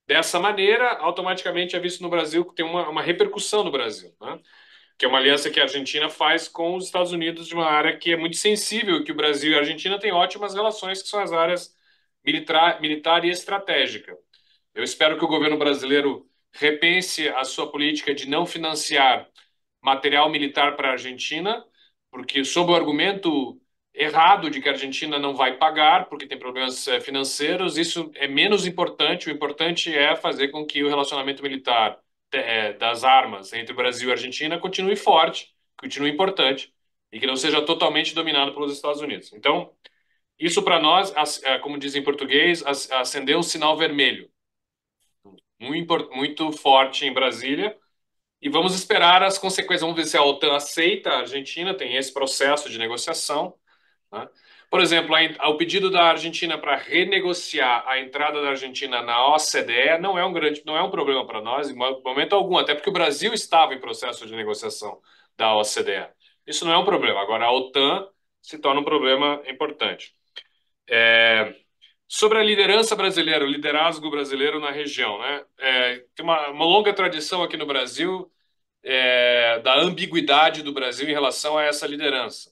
dessa maneira, automaticamente é visto no Brasil que tem uma repercussão no Brasil, né? Que é uma aliança que a Argentina faz com os Estados Unidos de uma área que é muito sensível, que o Brasil e a Argentina têm ótimas relações, que são as áreas militar e estratégica. Eu espero que o governo brasileiro repense a sua política de não financiar material militar para a Argentina, porque sob o argumento errado de que a Argentina não vai pagar porque tem problemas financeiros, isso é menos importante. O importante é fazer com que o relacionamento militar das armas entre o Brasil e a Argentina continue forte, continue importante e que não seja totalmente dominado pelos Estados Unidos. Então, isso para nós, como dizem em português, acendeu um sinal vermelho muito forte em Brasília, e vamos esperar as consequências. Vamos ver se a OTAN aceita a Argentina, tem esse processo de negociação, né? Por exemplo, o pedido da Argentina para renegociar a entrada da Argentina na OCDE não é um problema para nós em momento algum, até porque o Brasil estava em processo de negociação da OCDE. Isso não é um problema. Agora, a OTAN se torna um problema importante. Sobre a liderança brasileira, o liderazgo brasileiro na região, né? Tem uma longa tradição aqui no Brasil da ambiguidade do Brasil em relação a essa liderança.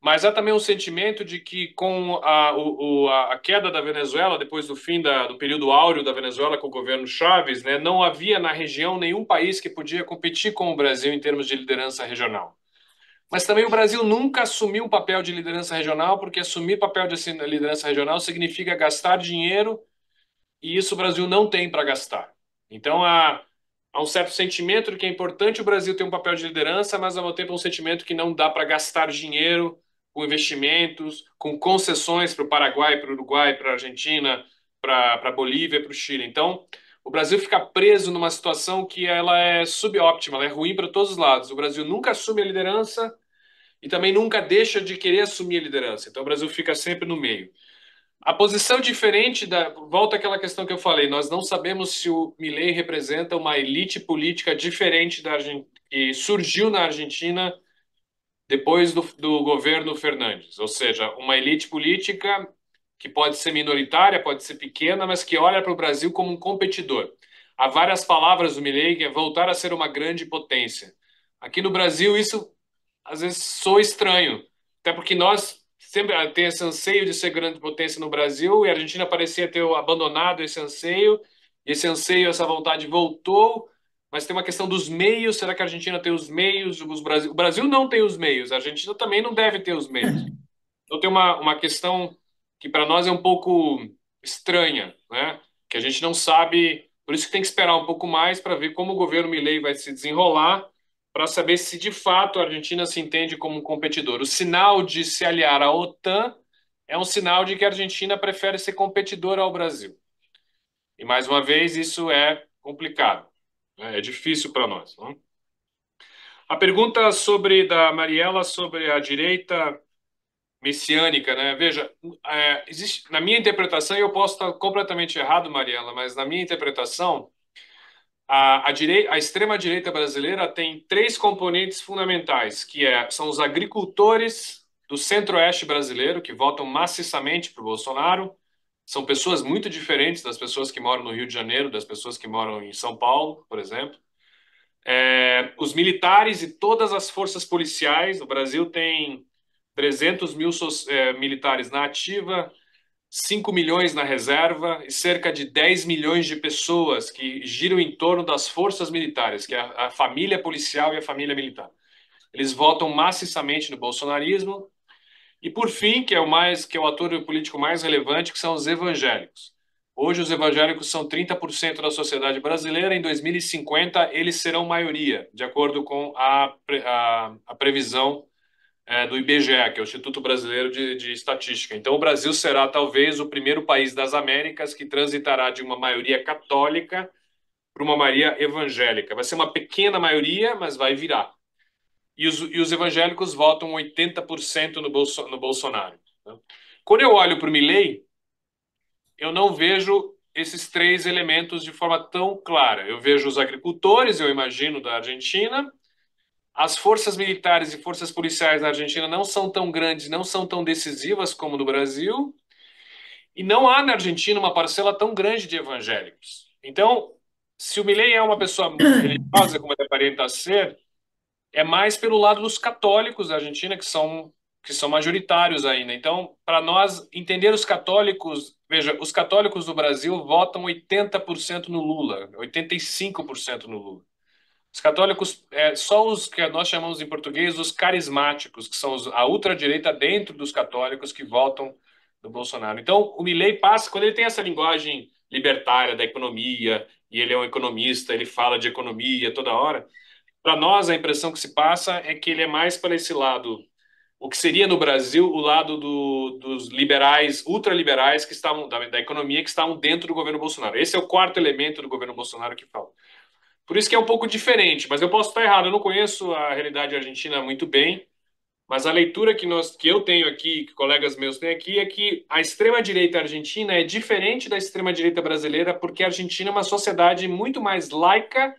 Mas há também um sentimento de que com a queda da Venezuela, depois do fim do período áureo da Venezuela com o governo Chávez, né, não havia na região nenhum país que podia competir com o Brasil em termos de liderança regional. Mas também o Brasil nunca assumiu um papel de liderança regional, porque assumir papel de liderança regional significa gastar dinheiro, e isso o Brasil não tem para gastar. Então há um certo sentimento de que é importante o Brasil ter um papel de liderança, mas ao mesmo tempo um sentimento que não dá para gastar dinheiro com investimentos, com concessões para o Paraguai, para o Uruguai, para a Argentina, para a Bolívia, para o Chile. Então, o Brasil fica preso numa situação que ela é subóptima, ela é ruim para todos os lados. O Brasil nunca assume a liderança e também nunca deixa de querer assumir a liderança. Então, o Brasil fica sempre no meio. A posição diferente volta àquela questão que eu falei, nós não sabemos se o Milei representa uma elite política diferente que surgiu na Argentina depois do governo Fernandes, ou seja, uma elite política que pode ser minoritária, pode ser pequena, mas que olha para o Brasil como um competidor. Há várias palavras do Milei que é voltar a ser uma grande potência. Aqui no Brasil isso às vezes soa estranho, até porque nós sempre tem esse anseio de ser grande potência no Brasil, e a Argentina parecia ter abandonado esse anseio, e esse anseio, essa vontade voltou, mas tem uma questão dos meios. Será que a Argentina tem os meios? O Brasil não tem os meios, a Argentina também não deve ter os meios. Então tem uma questão que para nós é um pouco estranha, né? Que a gente não sabe, por isso que tem que esperar um pouco mais para ver como o governo Milei vai se desenrolar, para saber se de fato a Argentina se entende como um competidor. O sinal de se aliar à OTAN é um sinal de que a Argentina prefere ser competidora ao Brasil. E mais uma vez isso é complicado, né? É difícil para nós, não? A pergunta da Mariela sobre a direita messiânica, né? Veja, existe, na minha interpretação, e eu posso estar completamente errado, Mariela, mas na minha interpretação, a extrema-direita brasileira tem três componentes fundamentais, são os agricultores do centro-oeste brasileiro, que votam maciçamente para o Bolsonaro. São pessoas muito diferentes das pessoas que moram no Rio de Janeiro, das pessoas que moram em São Paulo, por exemplo. Os militares e todas as forças policiais. O Brasil tem 300 mil militares na ativa, 5 milhões na reserva e cerca de 10 milhões de pessoas que giram em torno das forças militares, que é a família policial e a família militar. Eles votam maciçamente no bolsonarismo. E por fim, que é o ator político mais relevante, que são os evangélicos. Hoje os evangélicos são 30% da sociedade brasileira. Em 2050 eles serão maioria, de acordo com a previsão do IBGE, que é o Instituto Brasileiro de Estatística. Então o Brasil será talvez o primeiro país das Américas que transitará de uma maioria católica para uma maioria evangélica. Vai ser uma pequena maioria, mas vai virar. E os evangélicos votam 80% no Bolsonaro, né? Quando eu olho para o Milei, eu não vejo esses três elementos de forma tão clara. Eu vejo os agricultores, eu imagino, da Argentina. As forças militares e forças policiais na Argentina não são tão grandes, não são tão decisivas como no Brasil. E não há na Argentina uma parcela tão grande de evangélicos. Então, se o Milei é uma pessoa religiosa, como ele aparenta ser, é mais pelo lado dos católicos da Argentina, que são majoritários ainda. Então, para nós entender os católicos, veja, os católicos do Brasil votam 80% no Lula, 85% no Lula. Os católicos, só os que nós chamamos em português os carismáticos, que são a ultradireita dentro dos católicos que votam no Bolsonaro. Então, o Milei passa, quando ele tem essa linguagem libertária da economia, e ele é um economista, ele fala de economia toda hora. Para nós, a impressão que se passa é que ele é mais para esse lado, o que seria no Brasil o lado dos liberais, ultraliberais que estavam da economia, que estavam dentro do governo Bolsonaro. Esse é o quarto elemento do governo Bolsonaro que fala. Por isso que é um pouco diferente, mas eu posso estar errado. Eu não conheço a realidade argentina muito bem, mas a leitura que eu tenho aqui, que colegas meus têm aqui, é que a extrema-direita argentina é diferente da extrema-direita brasileira, porque a Argentina é uma sociedade muito mais laica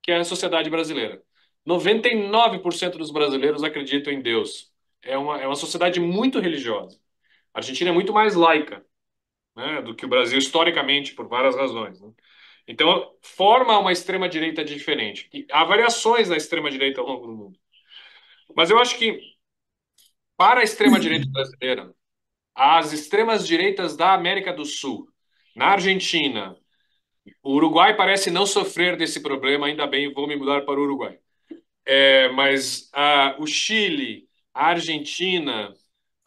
que é a sociedade brasileira. 99% dos brasileiros acreditam em Deus. É uma sociedade muito religiosa. A Argentina é muito mais laica, né, do que o Brasil, historicamente, por várias razões, né? Então, forma uma extrema-direita diferente. E há variações da extrema-direita ao longo do mundo. Mas eu acho que, para a extrema-direita brasileira, as extremas-direitas da América do Sul, na Argentina, o Uruguai parece não sofrer desse problema, ainda bem, vou me mudar para o Uruguai. Mas o Chile, a Argentina,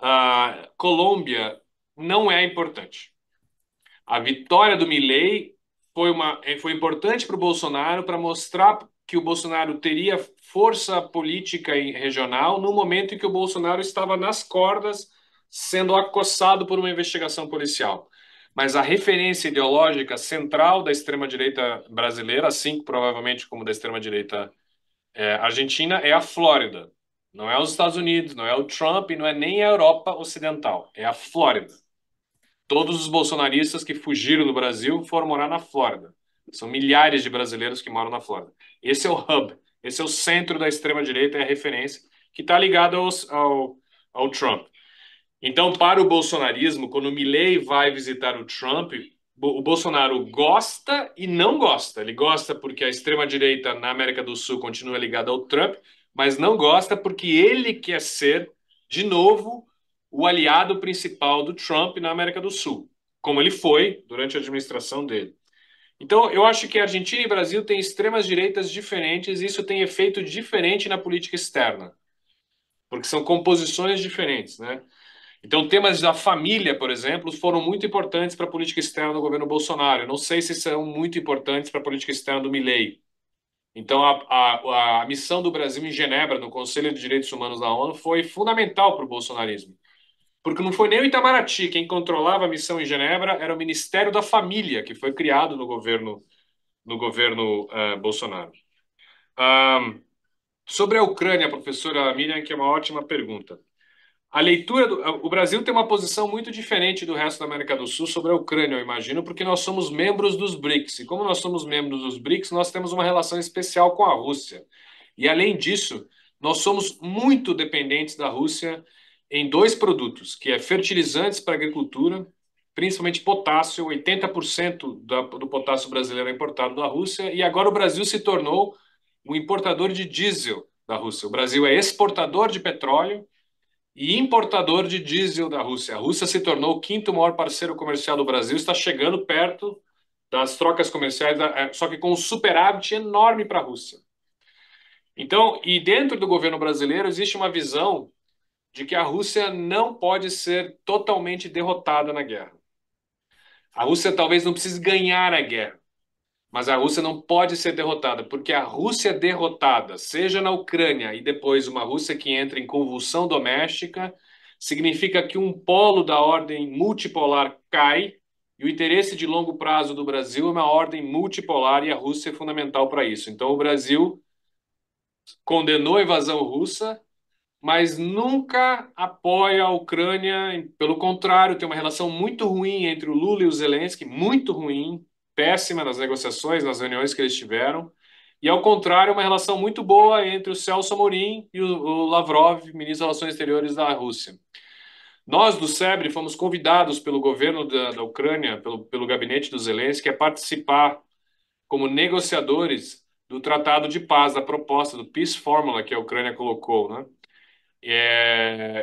a Colômbia não é importante. A vitória do Milei foi importante para o Bolsonaro, para mostrar que o Bolsonaro teria força política regional no momento em que o Bolsonaro estava nas cordas, sendo acossado por uma investigação policial. Mas a referência ideológica central da extrema-direita brasileira, assim provavelmente como da extrema-direita argentina, é a Flórida. Não é os Estados Unidos, não é o Trump, não é nem a Europa Ocidental. É a Flórida. Todos os bolsonaristas que fugiram do Brasil foram morar na Flórida. São milhares de brasileiros que moram na Flórida. Esse é o hub, esse é o centro da extrema-direita, é a referência, que está ligado ao Trump. Então, para o bolsonarismo, quando o Milei vai visitar o Trump, o Bolsonaro gosta e não gosta. Ele gosta porque a extrema-direita na América do Sul continua ligada ao Trump, mas não gosta porque ele quer ser, de novo, o aliado principal do Trump na América do Sul, como ele foi durante a administração dele. Então, eu acho que a Argentina e o Brasil têm extremas direitas diferentes e isso tem efeito diferente na política externa, porque são composições diferentes, né? Então, temas da família, por exemplo, foram muito importantes para a política externa do governo Bolsonaro. Eu não sei se são muito importantes para a política externa do Milei. Então, a missão do Brasil em Genebra, no Conselho de Direitos Humanos da ONU, foi fundamental para o bolsonarismo. Porque não foi nem o Itamaraty. Quem controlava a missão em Genebra era o Ministério da Família, que foi criado no governo Bolsonaro. Sobre a Ucrânia, professora Miriam, que é uma ótima pergunta. A leitura o Brasil tem uma posição muito diferente do resto da América do Sul sobre a Ucrânia, eu imagino, porque nós somos membros dos BRICS. E como nós somos membros dos BRICS, nós temos uma relação especial com a Rússia. E além disso, nós somos muito dependentes da Rússia em dois produtos, que é fertilizantes para a agricultura, principalmente potássio. 80% do potássio brasileiro é importado da Rússia, e agora o Brasil se tornou um importador de diesel da Rússia. O Brasil é exportador de petróleo e importador de diesel da Rússia. A Rússia se tornou o quinto maior parceiro comercial do Brasil, está chegando perto das trocas comerciais, só que com um superávit enorme para a Rússia. Então, e dentro do governo brasileiro existe uma visão de que a Rússia não pode ser totalmente derrotada na guerra. A Rússia talvez não precise ganhar a guerra, mas a Rússia não pode ser derrotada, porque a Rússia derrotada, seja na Ucrânia e depois uma Rússia que entra em convulsão doméstica, significa que um polo da ordem multipolar cai e o interesse de longo prazo do Brasil é uma ordem multipolar e a Rússia é fundamental para isso. Então o Brasil condenou a invasão russa, mas nunca apoia a Ucrânia. Pelo contrário, tem uma relação muito ruim entre o Lula e o Zelensky, muito ruim, péssima nas negociações, nas reuniões que eles tiveram. E, ao contrário, uma relação muito boa entre o Celso Amorim e o Lavrov, ministro das Relações Exteriores da Rússia. Nós, do SEBRE, fomos convidados pelo governo da Ucrânia, pelo gabinete do Zelensky, a participar como negociadores do Tratado de Paz, da proposta do Peace Formula que a Ucrânia colocou, né?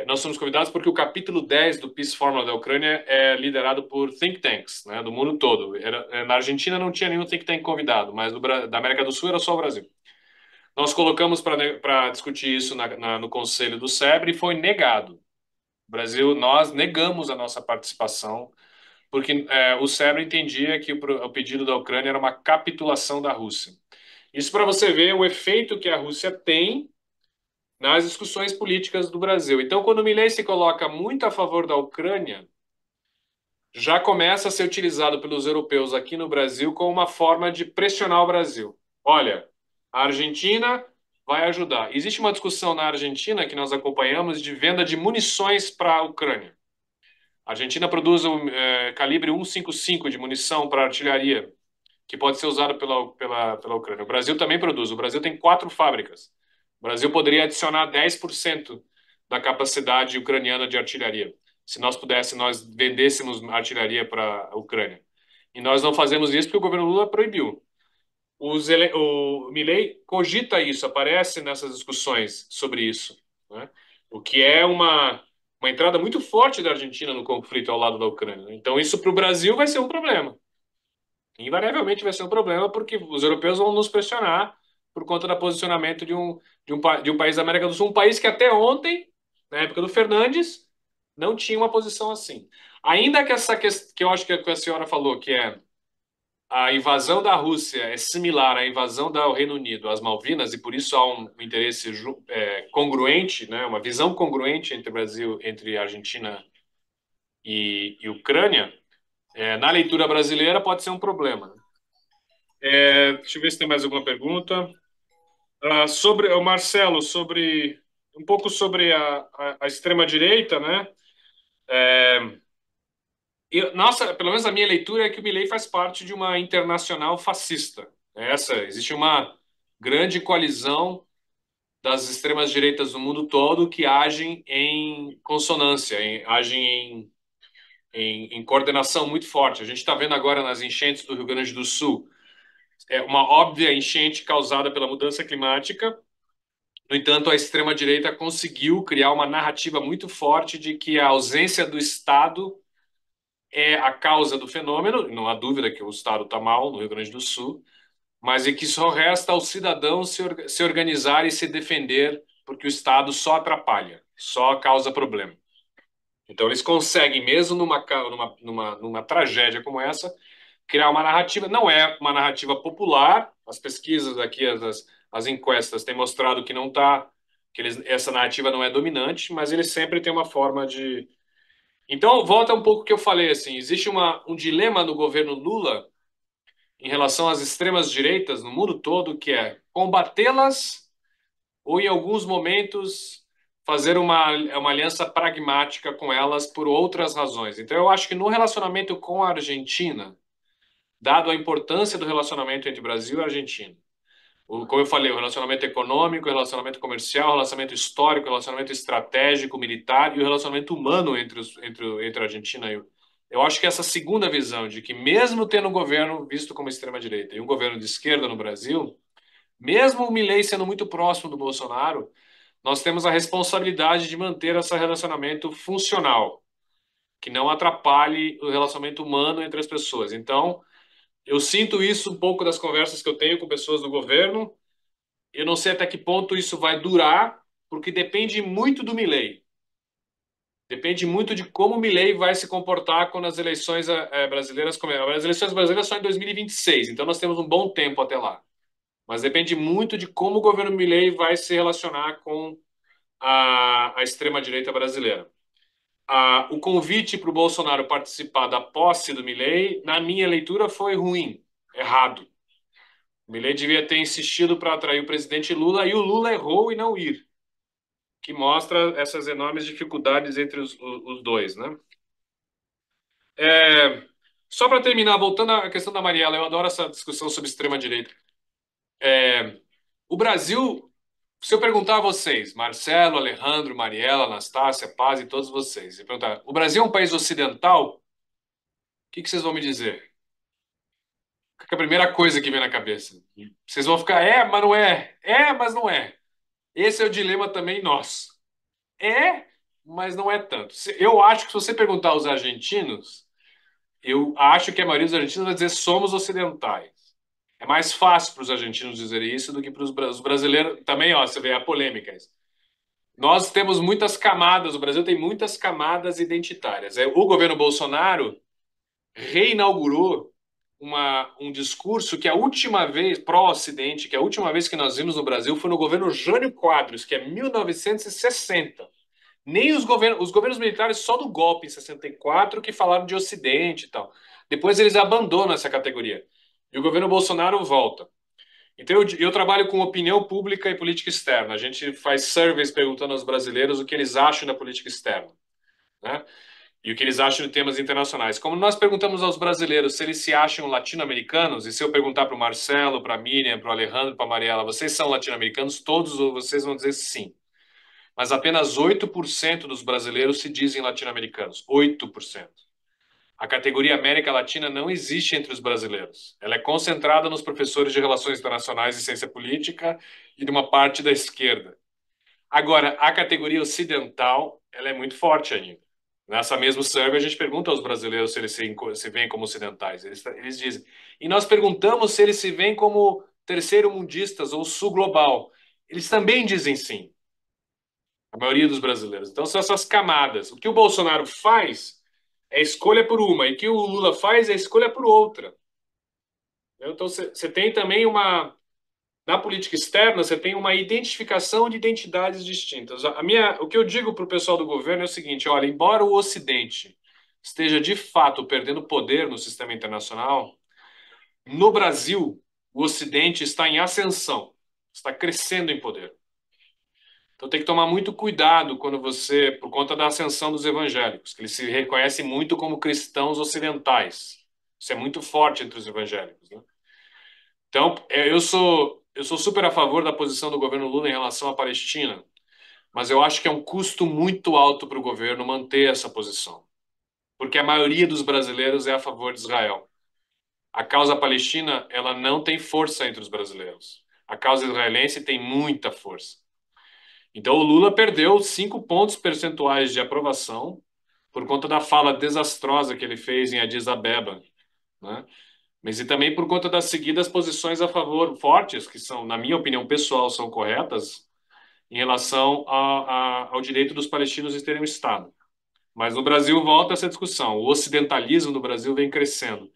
Nós somos convidados porque o capítulo 10 do Peace Formula da Ucrânia é liderado por think tanks, né, do mundo todo. Na Argentina não tinha nenhum think tank convidado, mas da América do Sul era só o Brasil. Nós colocamos para discutir isso no Conselho do SEBRE e foi negado. O Brasil, nós negamos a nossa participação porque o SEBRE entendia que o pedido da Ucrânia era uma capitulação da Rússia. Isso para você ver o efeito que a Rússia tem nas discussões políticas do Brasil. Então, quando o Milei se coloca muito a favor da Ucrânia, já começa a ser utilizado pelos europeus aqui no Brasil como uma forma de pressionar o Brasil. Olha, a Argentina vai ajudar. Existe uma discussão na Argentina que nós acompanhamos de venda de munições para a Ucrânia. A Argentina produz um calibre 155 de munição para artilharia, que pode ser usado pela Ucrânia. O Brasil também produz. O Brasil tem 4 fábricas. O Brasil poderia adicionar 10% da capacidade ucraniana de artilharia, se nós vendêssemos artilharia para a Ucrânia. E nós não fazemos isso porque o governo Lula proibiu. O Milei cogita isso, aparece nessas discussões sobre isso, né? O que é uma entrada muito forte da Argentina no conflito ao lado da Ucrânia. Então, isso para o Brasil vai ser um problema. Invariavelmente vai ser um problema porque os europeus vão nos pressionar por conta do posicionamento de um país da América do Sul, um país que até ontem, na época do Fernandes, não tinha uma posição assim. Ainda que essa questão que eu acho que a senhora falou, que é a invasão da Rússia é similar à invasão do Reino Unido às Malvinas, e por isso há um interesse congruente, né, uma visão congruente entre Brasil, entre Argentina e Ucrânia, na leitura brasileira pode ser um problema. Deixa eu ver se tem mais alguma pergunta. Sobre o Marcelo, um pouco sobre a extrema-direita, né? Pelo menos a minha leitura é que o Milei faz parte de uma internacional fascista. Existe uma grande coalizão das extremas-direitas do mundo todo que agem em consonância, agem em coordenação muito forte. A gente está vendo agora nas enchentes do Rio Grande do Sul uma óbvia enchente causada pela mudança climática No entanto, a extrema-direita conseguiu criar uma narrativa muito forte de que a ausência do Estado é a causa do fenômeno, não há dúvida que o Estado está mal no Rio Grande do Sul, mas é que só resta ao cidadão se organizar e se defender, porque o Estado só atrapalha, só causa problema. Então, eles conseguem, mesmo numa tragédia como essa, criar uma narrativa. Não é uma narrativa popular, as pesquisas aqui, as encuestas têm mostrado que não está, essa narrativa não é dominante, mas eles sempre têm uma forma de. Então, volta um pouco o que eu falei, assim, existe um dilema no governo Lula em relação às extremas direitas no mundo todo, que é combatê-las ou, em alguns momentos, fazer uma aliança pragmática com elas por outras razões. Então, eu acho que no relacionamento com a Argentina, dado a importância do relacionamento entre Brasil e Argentina, como eu falei, o relacionamento econômico, o relacionamento comercial, o relacionamento histórico, o relacionamento estratégico, militar e o relacionamento humano entre a Argentina e eu acho que essa segunda visão de que mesmo tendo um governo visto como extrema-direita e um governo de esquerda no Brasil, mesmo o Milei sendo muito próximo do Bolsonaro, nós temos a responsabilidade de manter esse relacionamento funcional, que não atrapalhe o relacionamento humano entre as pessoas. Então, eu sinto isso um pouco das conversas que eu tenho com pessoas do governo. Eu não sei até que ponto isso vai durar, porque depende muito do Milei. Depende muito de como o Milei vai se comportar quando as eleições brasileiras começarem. As eleições brasileiras são em 2026, então nós temos um bom tempo até lá. Mas depende muito de como o governo Milei vai se relacionar com a extrema-direita brasileira. O convite para o Bolsonaro participar da posse do Milei, na minha leitura, foi ruim, errado. O Milei devia ter insistido para atrair o presidente Lula e o Lula errou em não ir, que mostra essas enormes dificuldades entre os dois, né? Só para terminar, voltando à questão da Mariela, eu adoro essa discussão sobre extrema-direita. O Brasil, se eu perguntar a vocês, Marcelo, Alejandro, Mariela, Anastácia, Paz e todos vocês, e perguntar, o Brasil é um país ocidental? O que vocês vão me dizer? Qual que é a primeira coisa que vem na cabeça? Vocês vão ficar, mas não é. Mas não é. Esse é o dilema também nosso. Mas não é tanto. Eu acho que se você perguntar aos argentinos, eu acho que a maioria dos argentinos vai dizer somos ocidentais. É mais fácil para os argentinos dizerem isso do que para os brasileiros. Também, ó, você vê a polêmica. Nós temos muitas camadas, o Brasil tem muitas camadas identitárias. O governo Bolsonaro reinaugurou um discurso que a última vez, pró-Ocidente, que a última vez que nós vimos no Brasil foi no governo Jânio Quadros, que é 1960. Nem os governos militares só do golpe em 64 que falaram de Ocidente e tal. Depois eles abandonam essa categoria. E o governo Bolsonaro volta. Então eu trabalho com opinião pública e política externa. A gente faz surveys perguntando aos brasileiros o que eles acham da política externa, né? E o que eles acham de temas internacionais. Como nós perguntamos aos brasileiros se eles se acham latino-americanos, e se eu perguntar para o Marcelo, para a Miriam, para o Alejandro, para a Mariela, vocês são latino-americanos? Todos vocês vão dizer sim. Mas apenas 8% dos brasileiros se dizem latino-americanos. 8%. A categoria América Latina não existe entre os brasileiros. Ela é concentrada nos professores de Relações Internacionais e Ciência Política e de uma parte da esquerda. Agora, a categoria ocidental, ela é muito forte ainda. Nessa mesma survey, a gente pergunta aos brasileiros se eles se veem como ocidentais. Eles dizem. E nós perguntamos se eles se veem como terceiro-mundistas ou sul-global. Eles também dizem sim. A maioria dos brasileiros. Então, são essas camadas. O que o Bolsonaro faz é escolha por uma, e o que o Lula faz é escolha por outra. Então, você tem também na política externa, você tem uma identificação de identidades distintas. O que eu digo para o pessoal do governo é o seguinte: olha, embora o Ocidente esteja de fato perdendo poder no sistema internacional, no Brasil, o Ocidente está em ascensão, está crescendo em poder. Então tem que tomar muito cuidado quando você, por conta da ascensão dos evangélicos, que eles se reconhecem muito como cristãos ocidentais. Isso é muito forte entre os evangélicos, né? Então, eu sou super a favor da posição do governo Lula em relação à Palestina, mas eu acho que é um custo muito alto para o governo manter essa posição, porque a maioria dos brasileiros é a favor de Israel. A causa palestina, ela não tem força entre os brasileiros. A causa israelense tem muita força. Então, o Lula perdeu 5 pontos percentuais de aprovação por conta da fala desastrosa que ele fez em Addis Abeba, né? Mas e também por conta das seguidas posições a favor, fortes, que são, na minha opinião pessoal, são corretas, em relação ao direito dos palestinos de terem um Estado. Mas no Brasil volta essa discussão. O ocidentalismo no Brasil vem crescendo.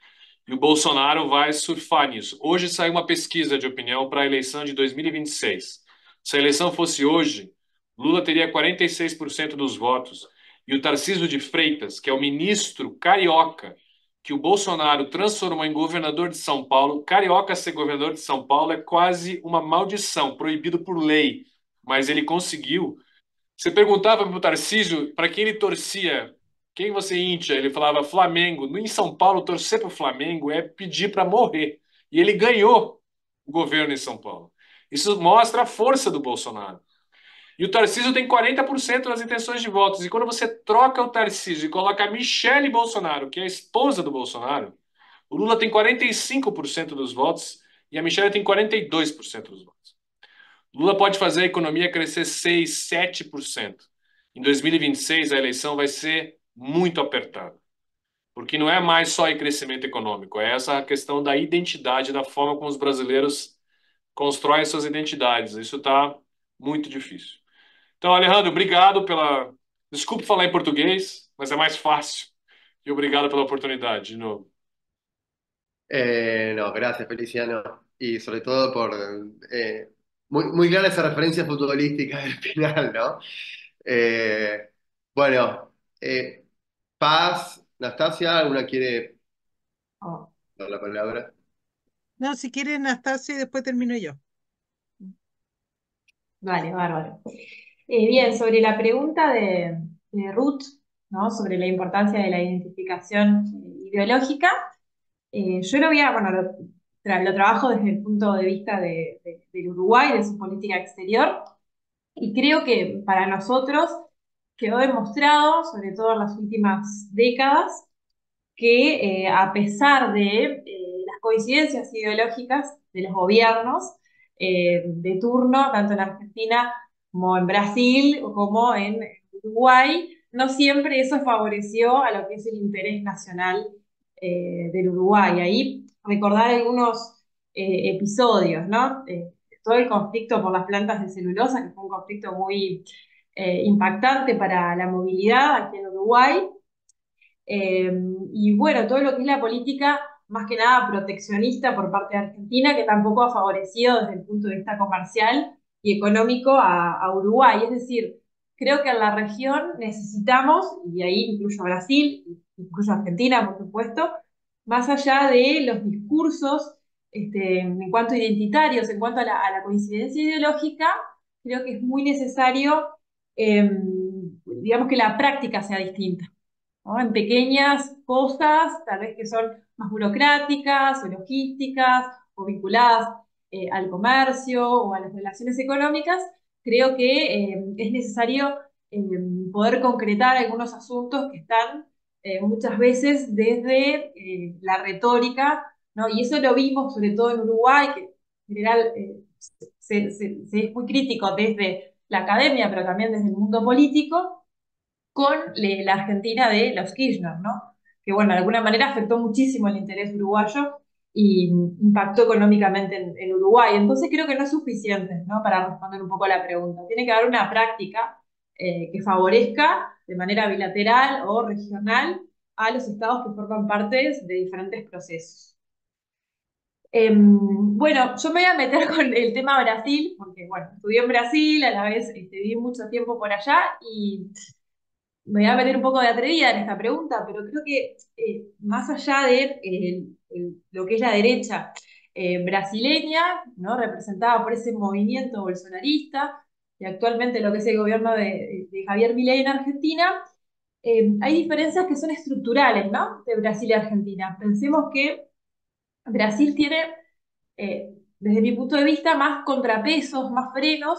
E o Bolsonaro vai surfar nisso. Hoje saiu uma pesquisa de opinião para a eleição de 2026. Se a eleição fosse hoje, Lula teria 46% dos votos. E o Tarcísio de Freitas, que é o ministro carioca, que o Bolsonaro transformou em governador de São Paulo, carioca ser governador de São Paulo é quase uma maldição, proibido por lei. Mas ele conseguiu. Você perguntava para o Tarcísio para quem ele torcia, quem você incha, ele falava Flamengo. Em São Paulo, torcer para o Flamengo é pedir para morrer. E ele ganhou o governo em São Paulo. Isso mostra a força do Bolsonaro. E o Tarcísio tem 40% das intenções de votos. E quando você troca o Tarcísio e coloca a Michele Bolsonaro, que é a esposa do Bolsonaro, o Lula tem 45% dos votos e a Michele tem 42% dos votos. Lula pode fazer a economia crescer 6, 7%. Em 2026, a eleição vai ser muito apertada. Porque não é mais só em crescimento econômico, é essa questão da identidade, da forma como os brasileiros constroem suas identidades. Isso está muito difícil. Então, Alejandro, obrigado pela. Desculpe falar em português, mas é mais fácil. E obrigado pela oportunidade, de novo. No, gracias, Feliciano. Y sobre todo por muy clara esa referencia futbolística del final, ¿no? Eh, bueno, Paz, Nastasia, ¿alguna quiere Oh, dar la palabra? No, si quieres, Anastasia, y después termino yo. vale, bárbaro. Bien, sobre la pregunta de Ruth, ¿no? Sobre la importancia de la identificación ideológica, yo lo voy a, bueno, lo trabajo desde el punto de vista del Uruguay, de su política exterior, y creo que para nosotros quedó demostrado, sobre todo en las últimas décadas, que a pesar de las coincidencias ideológicas de los gobiernos de turno, tanto en Argentina como en Brasil o como en Uruguay, no siempre eso favoreció a lo que es el interés nacional del Uruguay. Ahí recordar algunos episodios, ¿no? Todo el conflicto por las plantas de celulosa, que fue un conflicto muy impactante para la movilidad aquí en Uruguay. Eh, y bueno, todo lo que es la política, más que nada proteccionista por parte de Argentina, que tampoco ha favorecido desde el punto de vista comercial y económico a Uruguay. Es decir, creo que en la región necesitamos, y ahí incluyo a Brasil, incluyo a Argentina, por supuesto, más allá de los discursos en cuanto a identitarios, en cuanto a la coincidencia ideológica, creo que es muy necesario, digamos, que la práctica sea distinta, ¿no? En pequeñas cosas, tal vez que son más burocráticas o logísticas o vinculadas al comercio o a las relaciones económicas, creo que es necesario poder concretar algunos asuntos que están muchas veces desde la retórica, ¿no? Y eso lo vimos sobre todo en Uruguay, que en general se es muy crítico desde la academia, pero también desde el mundo político, con la Argentina de los Kirchner, ¿no? Que bueno, de alguna manera afectó muchísimo el interés uruguayo y impactó económicamente en Uruguay. Entonces creo que no es suficiente, ¿no? Para responder un poco a la pregunta. Tiene que haber una práctica que favorezca de manera bilateral o regional a los estados que forman parte de diferentes procesos. Bueno, yo me voy a meter con el tema Brasil, porque bueno, estudié en Brasil, a la vez viví mucho tiempo por allá y me voy a meter un poco de atrevida en esta pregunta, pero creo que más allá de lo que es la derecha brasileña, ¿no? Representada por ese movimiento bolsonarista, y actualmente lo que es el gobierno de Javier Milei en Argentina, hay diferencias que son estructurales, ¿no? De Brasil y Argentina. Pensemos que Brasil tiene, desde mi punto de vista, más contrapesos, más frenos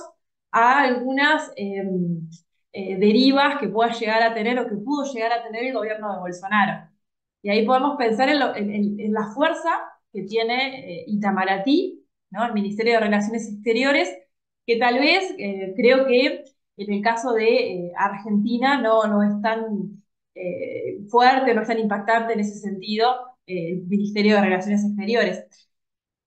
a algunas derivas que pueda llegar a tener o que pudo llegar a tener el gobierno de Bolsonaro. Y ahí podemos pensar en la fuerza que tiene Itamaraty, ¿no? El Ministerio de Relaciones Exteriores, que tal vez creo que en el caso de Argentina no es tan fuerte, no es tan impactante en ese sentido el Ministerio de Relaciones Exteriores.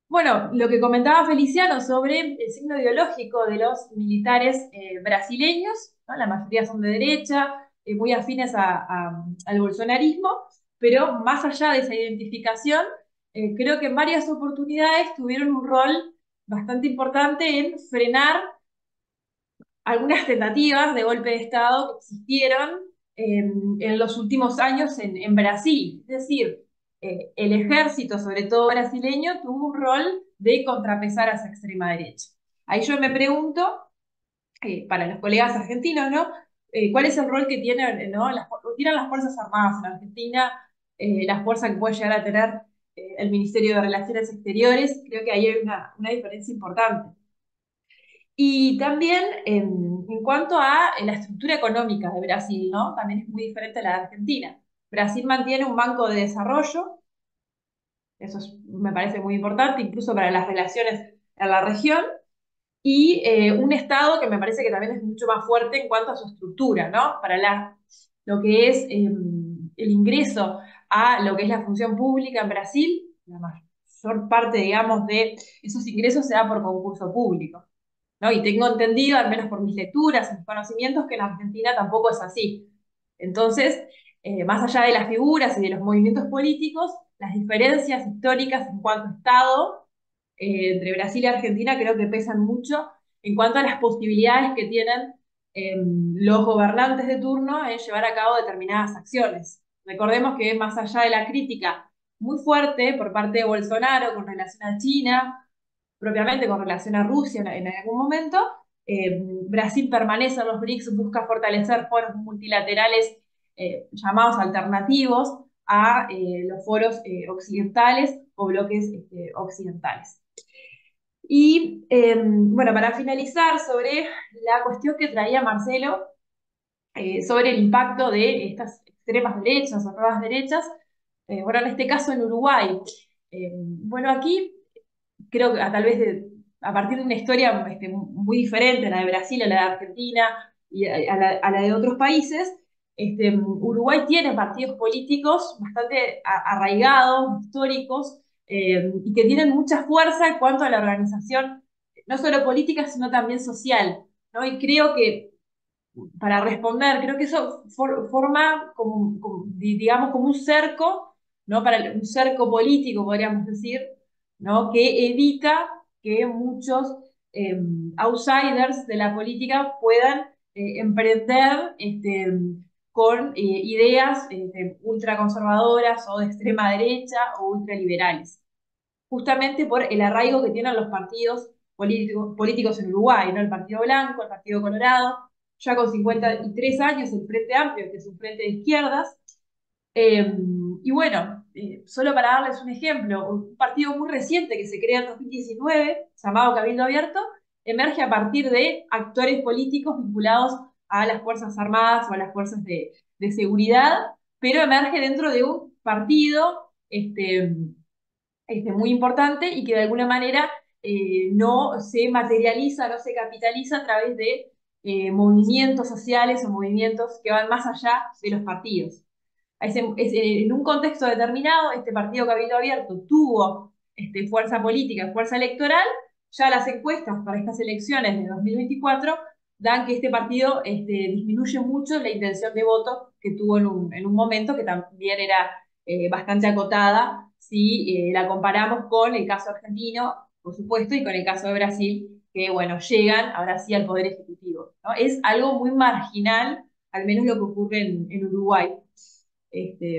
Bueno, lo que comentaba Feliciano sobre el signo ideológico de los militares brasileños, ¿no? La mayoría son de derecha, muy afines al bolsonarismo, pero más allá de esa identificación, creo que en varias oportunidades tuvieron un rol bastante importante en frenar algunas tentativas de golpe de Estado que existieron en los últimos años en Brasil. Es decir, el ejército, sobre todo brasileño, tuvo un rol de contrapesar a esa extrema derecha. Ahí yo me pregunto, para los colegas argentinos, ¿no? ¿Cuál es el rol que tienen, ¿no? tienen las Fuerzas Armadas en Argentina, la fuerza que puede llegar a tener el Ministerio de Relaciones Exteriores? Creo que ahí hay una diferencia importante. Y también en cuanto a la estructura económica de Brasil, ¿no? También es muy diferente a la de Argentina. Brasil mantiene un banco de desarrollo, eso me parece muy importante, incluso para las relaciones en la región, y un Estado que me parece que también es mucho más fuerte en cuanto a su estructura, ¿no? Para lo que es el ingreso a lo que es la función pública en Brasil, la mayor parte, digamos, de esos ingresos se da por concurso público, ¿no? Y tengo entendido, al menos por mis lecturas, mis conocimientos, que en Argentina tampoco es así. Entonces, más allá de las figuras y de los movimientos políticos, las diferencias históricas en cuanto a Estado entre Brasil y Argentina creo que pesan mucho en cuanto a las posibilidades que tienen los gobernantes de turno en llevar a cabo determinadas acciones. Recordemos que más allá de la crítica muy fuerte por parte de Bolsonaro con relación a China, propiamente con relación a Rusia en algún momento, Brasil permanece en los BRICS, busca fortalecer foros multilaterales llamados alternativos a los foros occidentales o bloques occidentales. Y bueno, para finalizar sobre la cuestión que traía Marcelo sobre el impacto de estas extremas derechas o nuevas derechas, bueno, en este caso en Uruguay. Bueno, aquí creo que tal vez a partir de una historia muy diferente, la de Brasil, a la de Argentina y a la de otros países, Uruguay tiene partidos políticos bastante arraigados, históricos, y que tienen mucha fuerza en cuanto a la organización, no solo política, sino también social, ¿no? Y creo que para responder, creo que eso forma digamos, como un cerco, ¿no? Un cerco político, podríamos decir, ¿no? Que evita que muchos outsiders de la política puedan emprender con ideas ultraconservadoras o de extrema derecha o ultraliberales, justamente por el arraigo que tienen los partidos políticos en Uruguay, ¿no? El Partido Blanco, el Partido Colorado, ya con 53 años, el Frente Amplio, que es un frente de izquierdas. Y bueno, solo para darles un ejemplo, un partido muy reciente que se crea en 2019, llamado Cabildo Abierto, emerge a partir de actores políticos vinculados a las Fuerzas Armadas o a las fuerzas de seguridad, pero emerge dentro de un partido muy importante y que de alguna manera no se materializa, no se capitaliza a través de movimientos sociales o movimientos que van más allá de los partidos. En un contexto determinado, este partido Cabildo Abierto tuvo fuerza política, fuerza electoral. Ya las encuestas para estas elecciones de 2024 dan que este partido disminuye mucho la intención de voto que tuvo en un momento que también era bastante acotada si la comparamos con el caso argentino, por supuesto, y con el caso de Brasil, que bueno, llegan ahora sí al Poder Ejecutivo, ¿no? Es algo muy marginal, al menos lo que ocurre en Uruguay.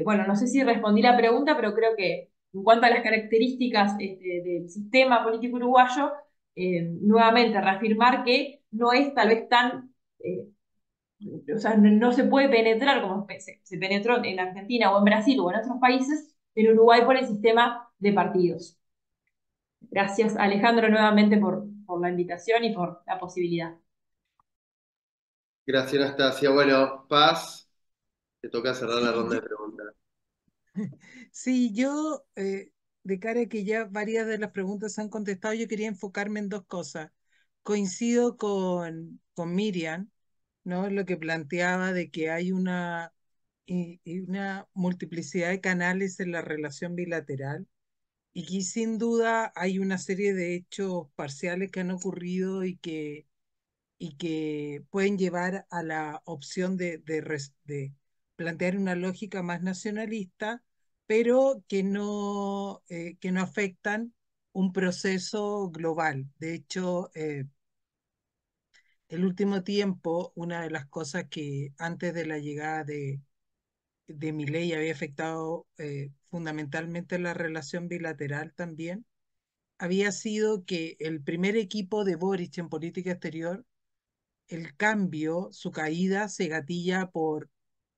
Bueno, no sé si respondí la pregunta, pero creo que en cuanto a las características del sistema político uruguayo, nuevamente reafirmar que no es tal vez tan, o sea, no se puede penetrar como se penetró en Argentina o en Brasil o en otros países, en Uruguay por el sistema de partidos. Gracias, Alejandro, nuevamente por la invitación y por la posibilidad. Gracias, Anastasia. Bueno, Paz, te toca cerrar la Sí, ronda de preguntas. sí, yo, de cara a que ya varias de las preguntas se han contestado, yo quería enfocarme en dos cosas. coincido con Miriam, ¿no? Lo que planteaba de que hay y una multiplicidad de canales en la relación bilateral y que sin duda hay una serie de hechos parciales que han ocurrido y que pueden llevar a la opción de plantear una lógica más nacionalista, pero que no afectan un proceso global. De hecho, el último tiempo, una de las cosas que antes de la llegada de Milei había afectado fundamentalmente la relación bilateral también, había sido que el primer equipo de Boric en política exterior, el cambio, su caída se gatilla por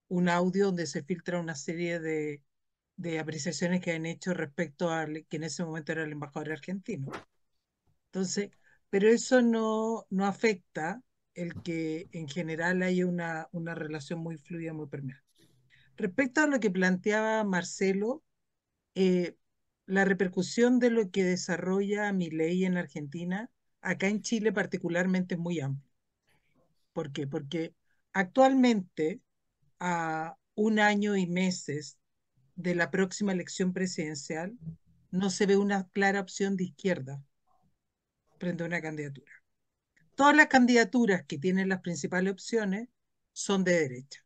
un audio donde se filtra una serie de apreciaciones que han hecho respecto a que en ese momento era el embajador argentino. Entonces, pero eso no afecta el que en general haya una relación muy fluida, muy permeable. Respecto a lo que planteaba Marcelo, eh, la repercusión de lo que desarrolla Milei en Argentina, acá en Chile particularmente, es muy amplia. ¿Por qué? Porque actualmente, a un año y meses de la próxima elección presidencial, no se ve una clara opción de izquierda frente a una candidatura. Todas las candidaturas que tienen las principales opciones son de derecha.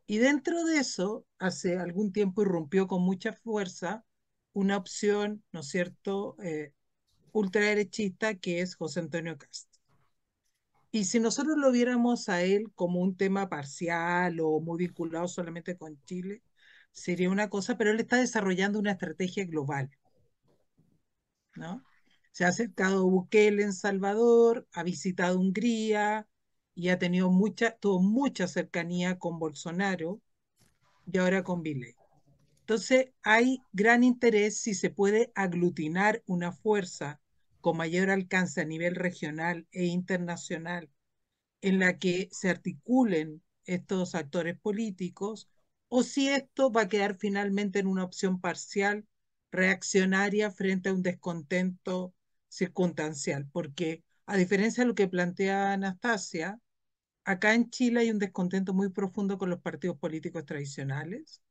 Y dentro de eso, hace algún tiempo irrumpió con mucha fuerza una opción, ¿no es cierto?, ultraderechista, que es José Antonio Cast. Y si nosotros lo viéramos a él como un tema parcial o muy vinculado solamente con Chile, sería una cosa, pero él está desarrollando una estrategia global, ¿no? Se ha acercado a Bukele en Salvador, ha visitado Hungría y ha tenido tuvo mucha cercanía con Bolsonaro y ahora con Milei. Entonces, hay gran interés si se puede aglutinar una fuerza con mayor alcance a nivel regional e internacional en la que se articulen estos actores políticos, o si esto va a quedar finalmente en una opción parcial, reaccionaria frente a un descontento circunstancial, porque a diferencia de lo que plantea Anastasia, acá en Chile hay un descontento muy profundo con los partidos políticos tradicionales,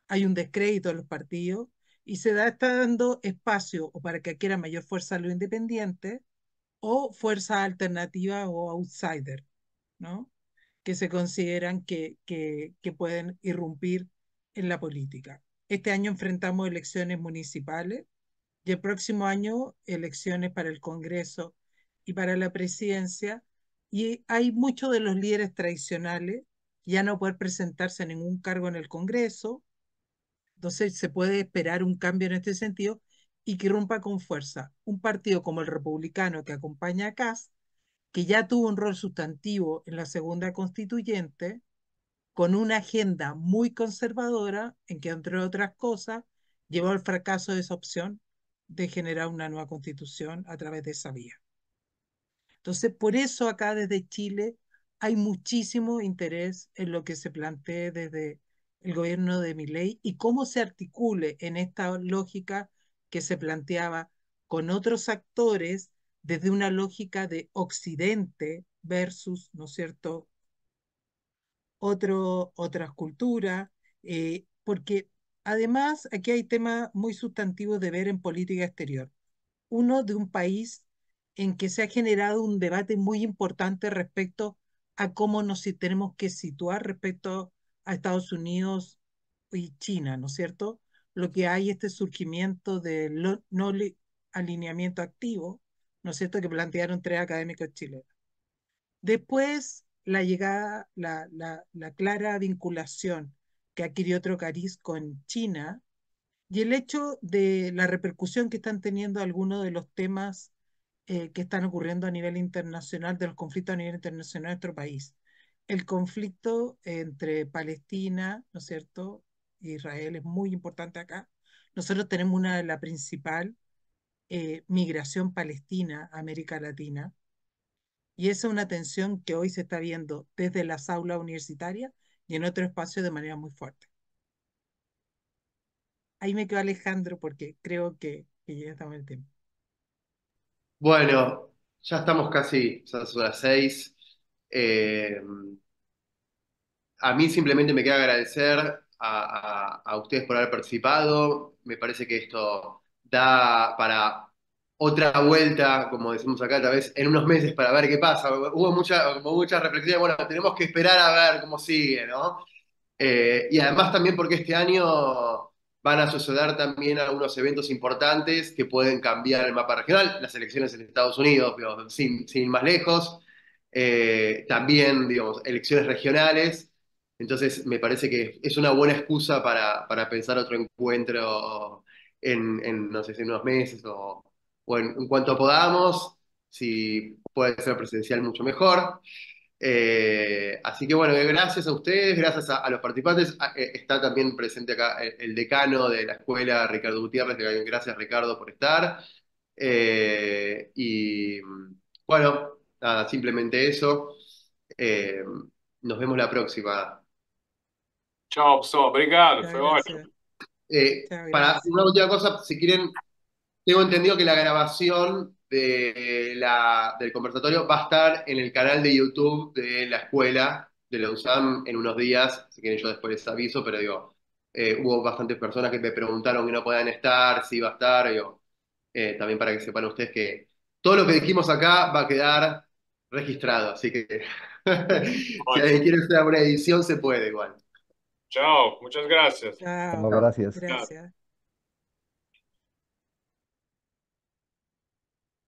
hay un descrédito de los partidos y está dando espacio o para que adquiera mayor fuerza a lo independiente o fuerza alternativa o outsider, ¿no? Que se consideran que pueden irrumpir en la política. Este año enfrentamos elecciones municipales y el próximo año elecciones para el Congreso y para la presidencia, y hay muchos de los líderes tradicionales ya no poder presentarse a ningún cargo en el Congreso, entonces se puede esperar un cambio en este sentido y que irrumpa con fuerza un partido como el Republicano que acompaña a Kast, que ya tuvo un rol sustantivo en la segunda constituyente, con una agenda muy conservadora, en que, entre otras cosas, llevó al fracaso de esa opción de generar una nueva constitución a través de esa vía. Entonces, por eso acá desde Chile hay muchísimo interés en lo que se plantee desde el gobierno de Milei y cómo se articule en esta lógica que se planteaba con otros actores desde una lógica de Occidente versus, ¿no es cierto?, otras culturas, porque además aquí hay temas muy sustantivos de ver en política exterior. Uno, de un país en que se ha generado un debate muy importante respecto a cómo tenemos que situar respecto a Estados Unidos y China, ¿no es cierto? Lo que hay este surgimiento del no alineamiento activo, ¿no es cierto?, que plantearon tres académicos chilenos. Después, la llegada, la clara vinculación que adquirió Trocariz con China y el hecho de la repercusión que están teniendo algunos de los temas que están ocurriendo a nivel internacional, de los conflictos a nivel internacional en nuestro país. El conflicto entre Palestina, ¿no es cierto?, e Israel es muy importante acá. Nosotros tenemos una de la principal migración palestina a América Latina, y esa es una tensión que hoy se está viendo desde las aulas universitarias y en otro espacio de manera muy fuerte. Ahí me quedo Alejandro porque creo que ya estamos en el tiempo. Bueno, ya estamos casi, ya son las 6. Eh, a mí simplemente me queda agradecer a ustedes por haber participado. Me parece que esto da para otra vuelta, como decimos acá, tal vez en unos meses para ver qué pasa. Hubo mucha reflexión, bueno, tenemos que esperar a ver cómo sigue, ¿no? Y además también porque este año van a suceder también algunos eventos importantes que pueden cambiar el mapa regional, las elecciones en Estados Unidos, pero sin ir más lejos. También, digamos, elecciones regionales. Entonces, me parece que es una buena excusa para pensar otro encuentro no sé si en unos meses o en cuanto podamos. Si puede ser presencial, mucho mejor. Así que bueno, gracias a ustedes, gracias a los participantes. Está también presente acá el decano de la escuela, Ricardo Gutiérrez. Gracias, Ricardo, por estar. Y bueno, nada, simplemente eso. Eh, Nos vemos la próxima. Ciao, pessoal. Obrigado. Muchas Foi ótimo. gracias. Muchas Para gracias. una última cosa, si quieren, tengo entendido que la grabación del conversatorio va a estar en el canal de YouTube de la escuela de la USAM en unos días. Si quieren, yo después les aviso, pero digo, hubo bastantes personas que me preguntaron que no podían estar, si iba a estar. Digo, también para que sepan ustedes que todo lo que dijimos acá va a quedar registrado. Así que si alguien Ótimo. quiere hacer alguna edición, se puede igual. Ciao, muchas gracias. Chao. No, gracias. Gracias.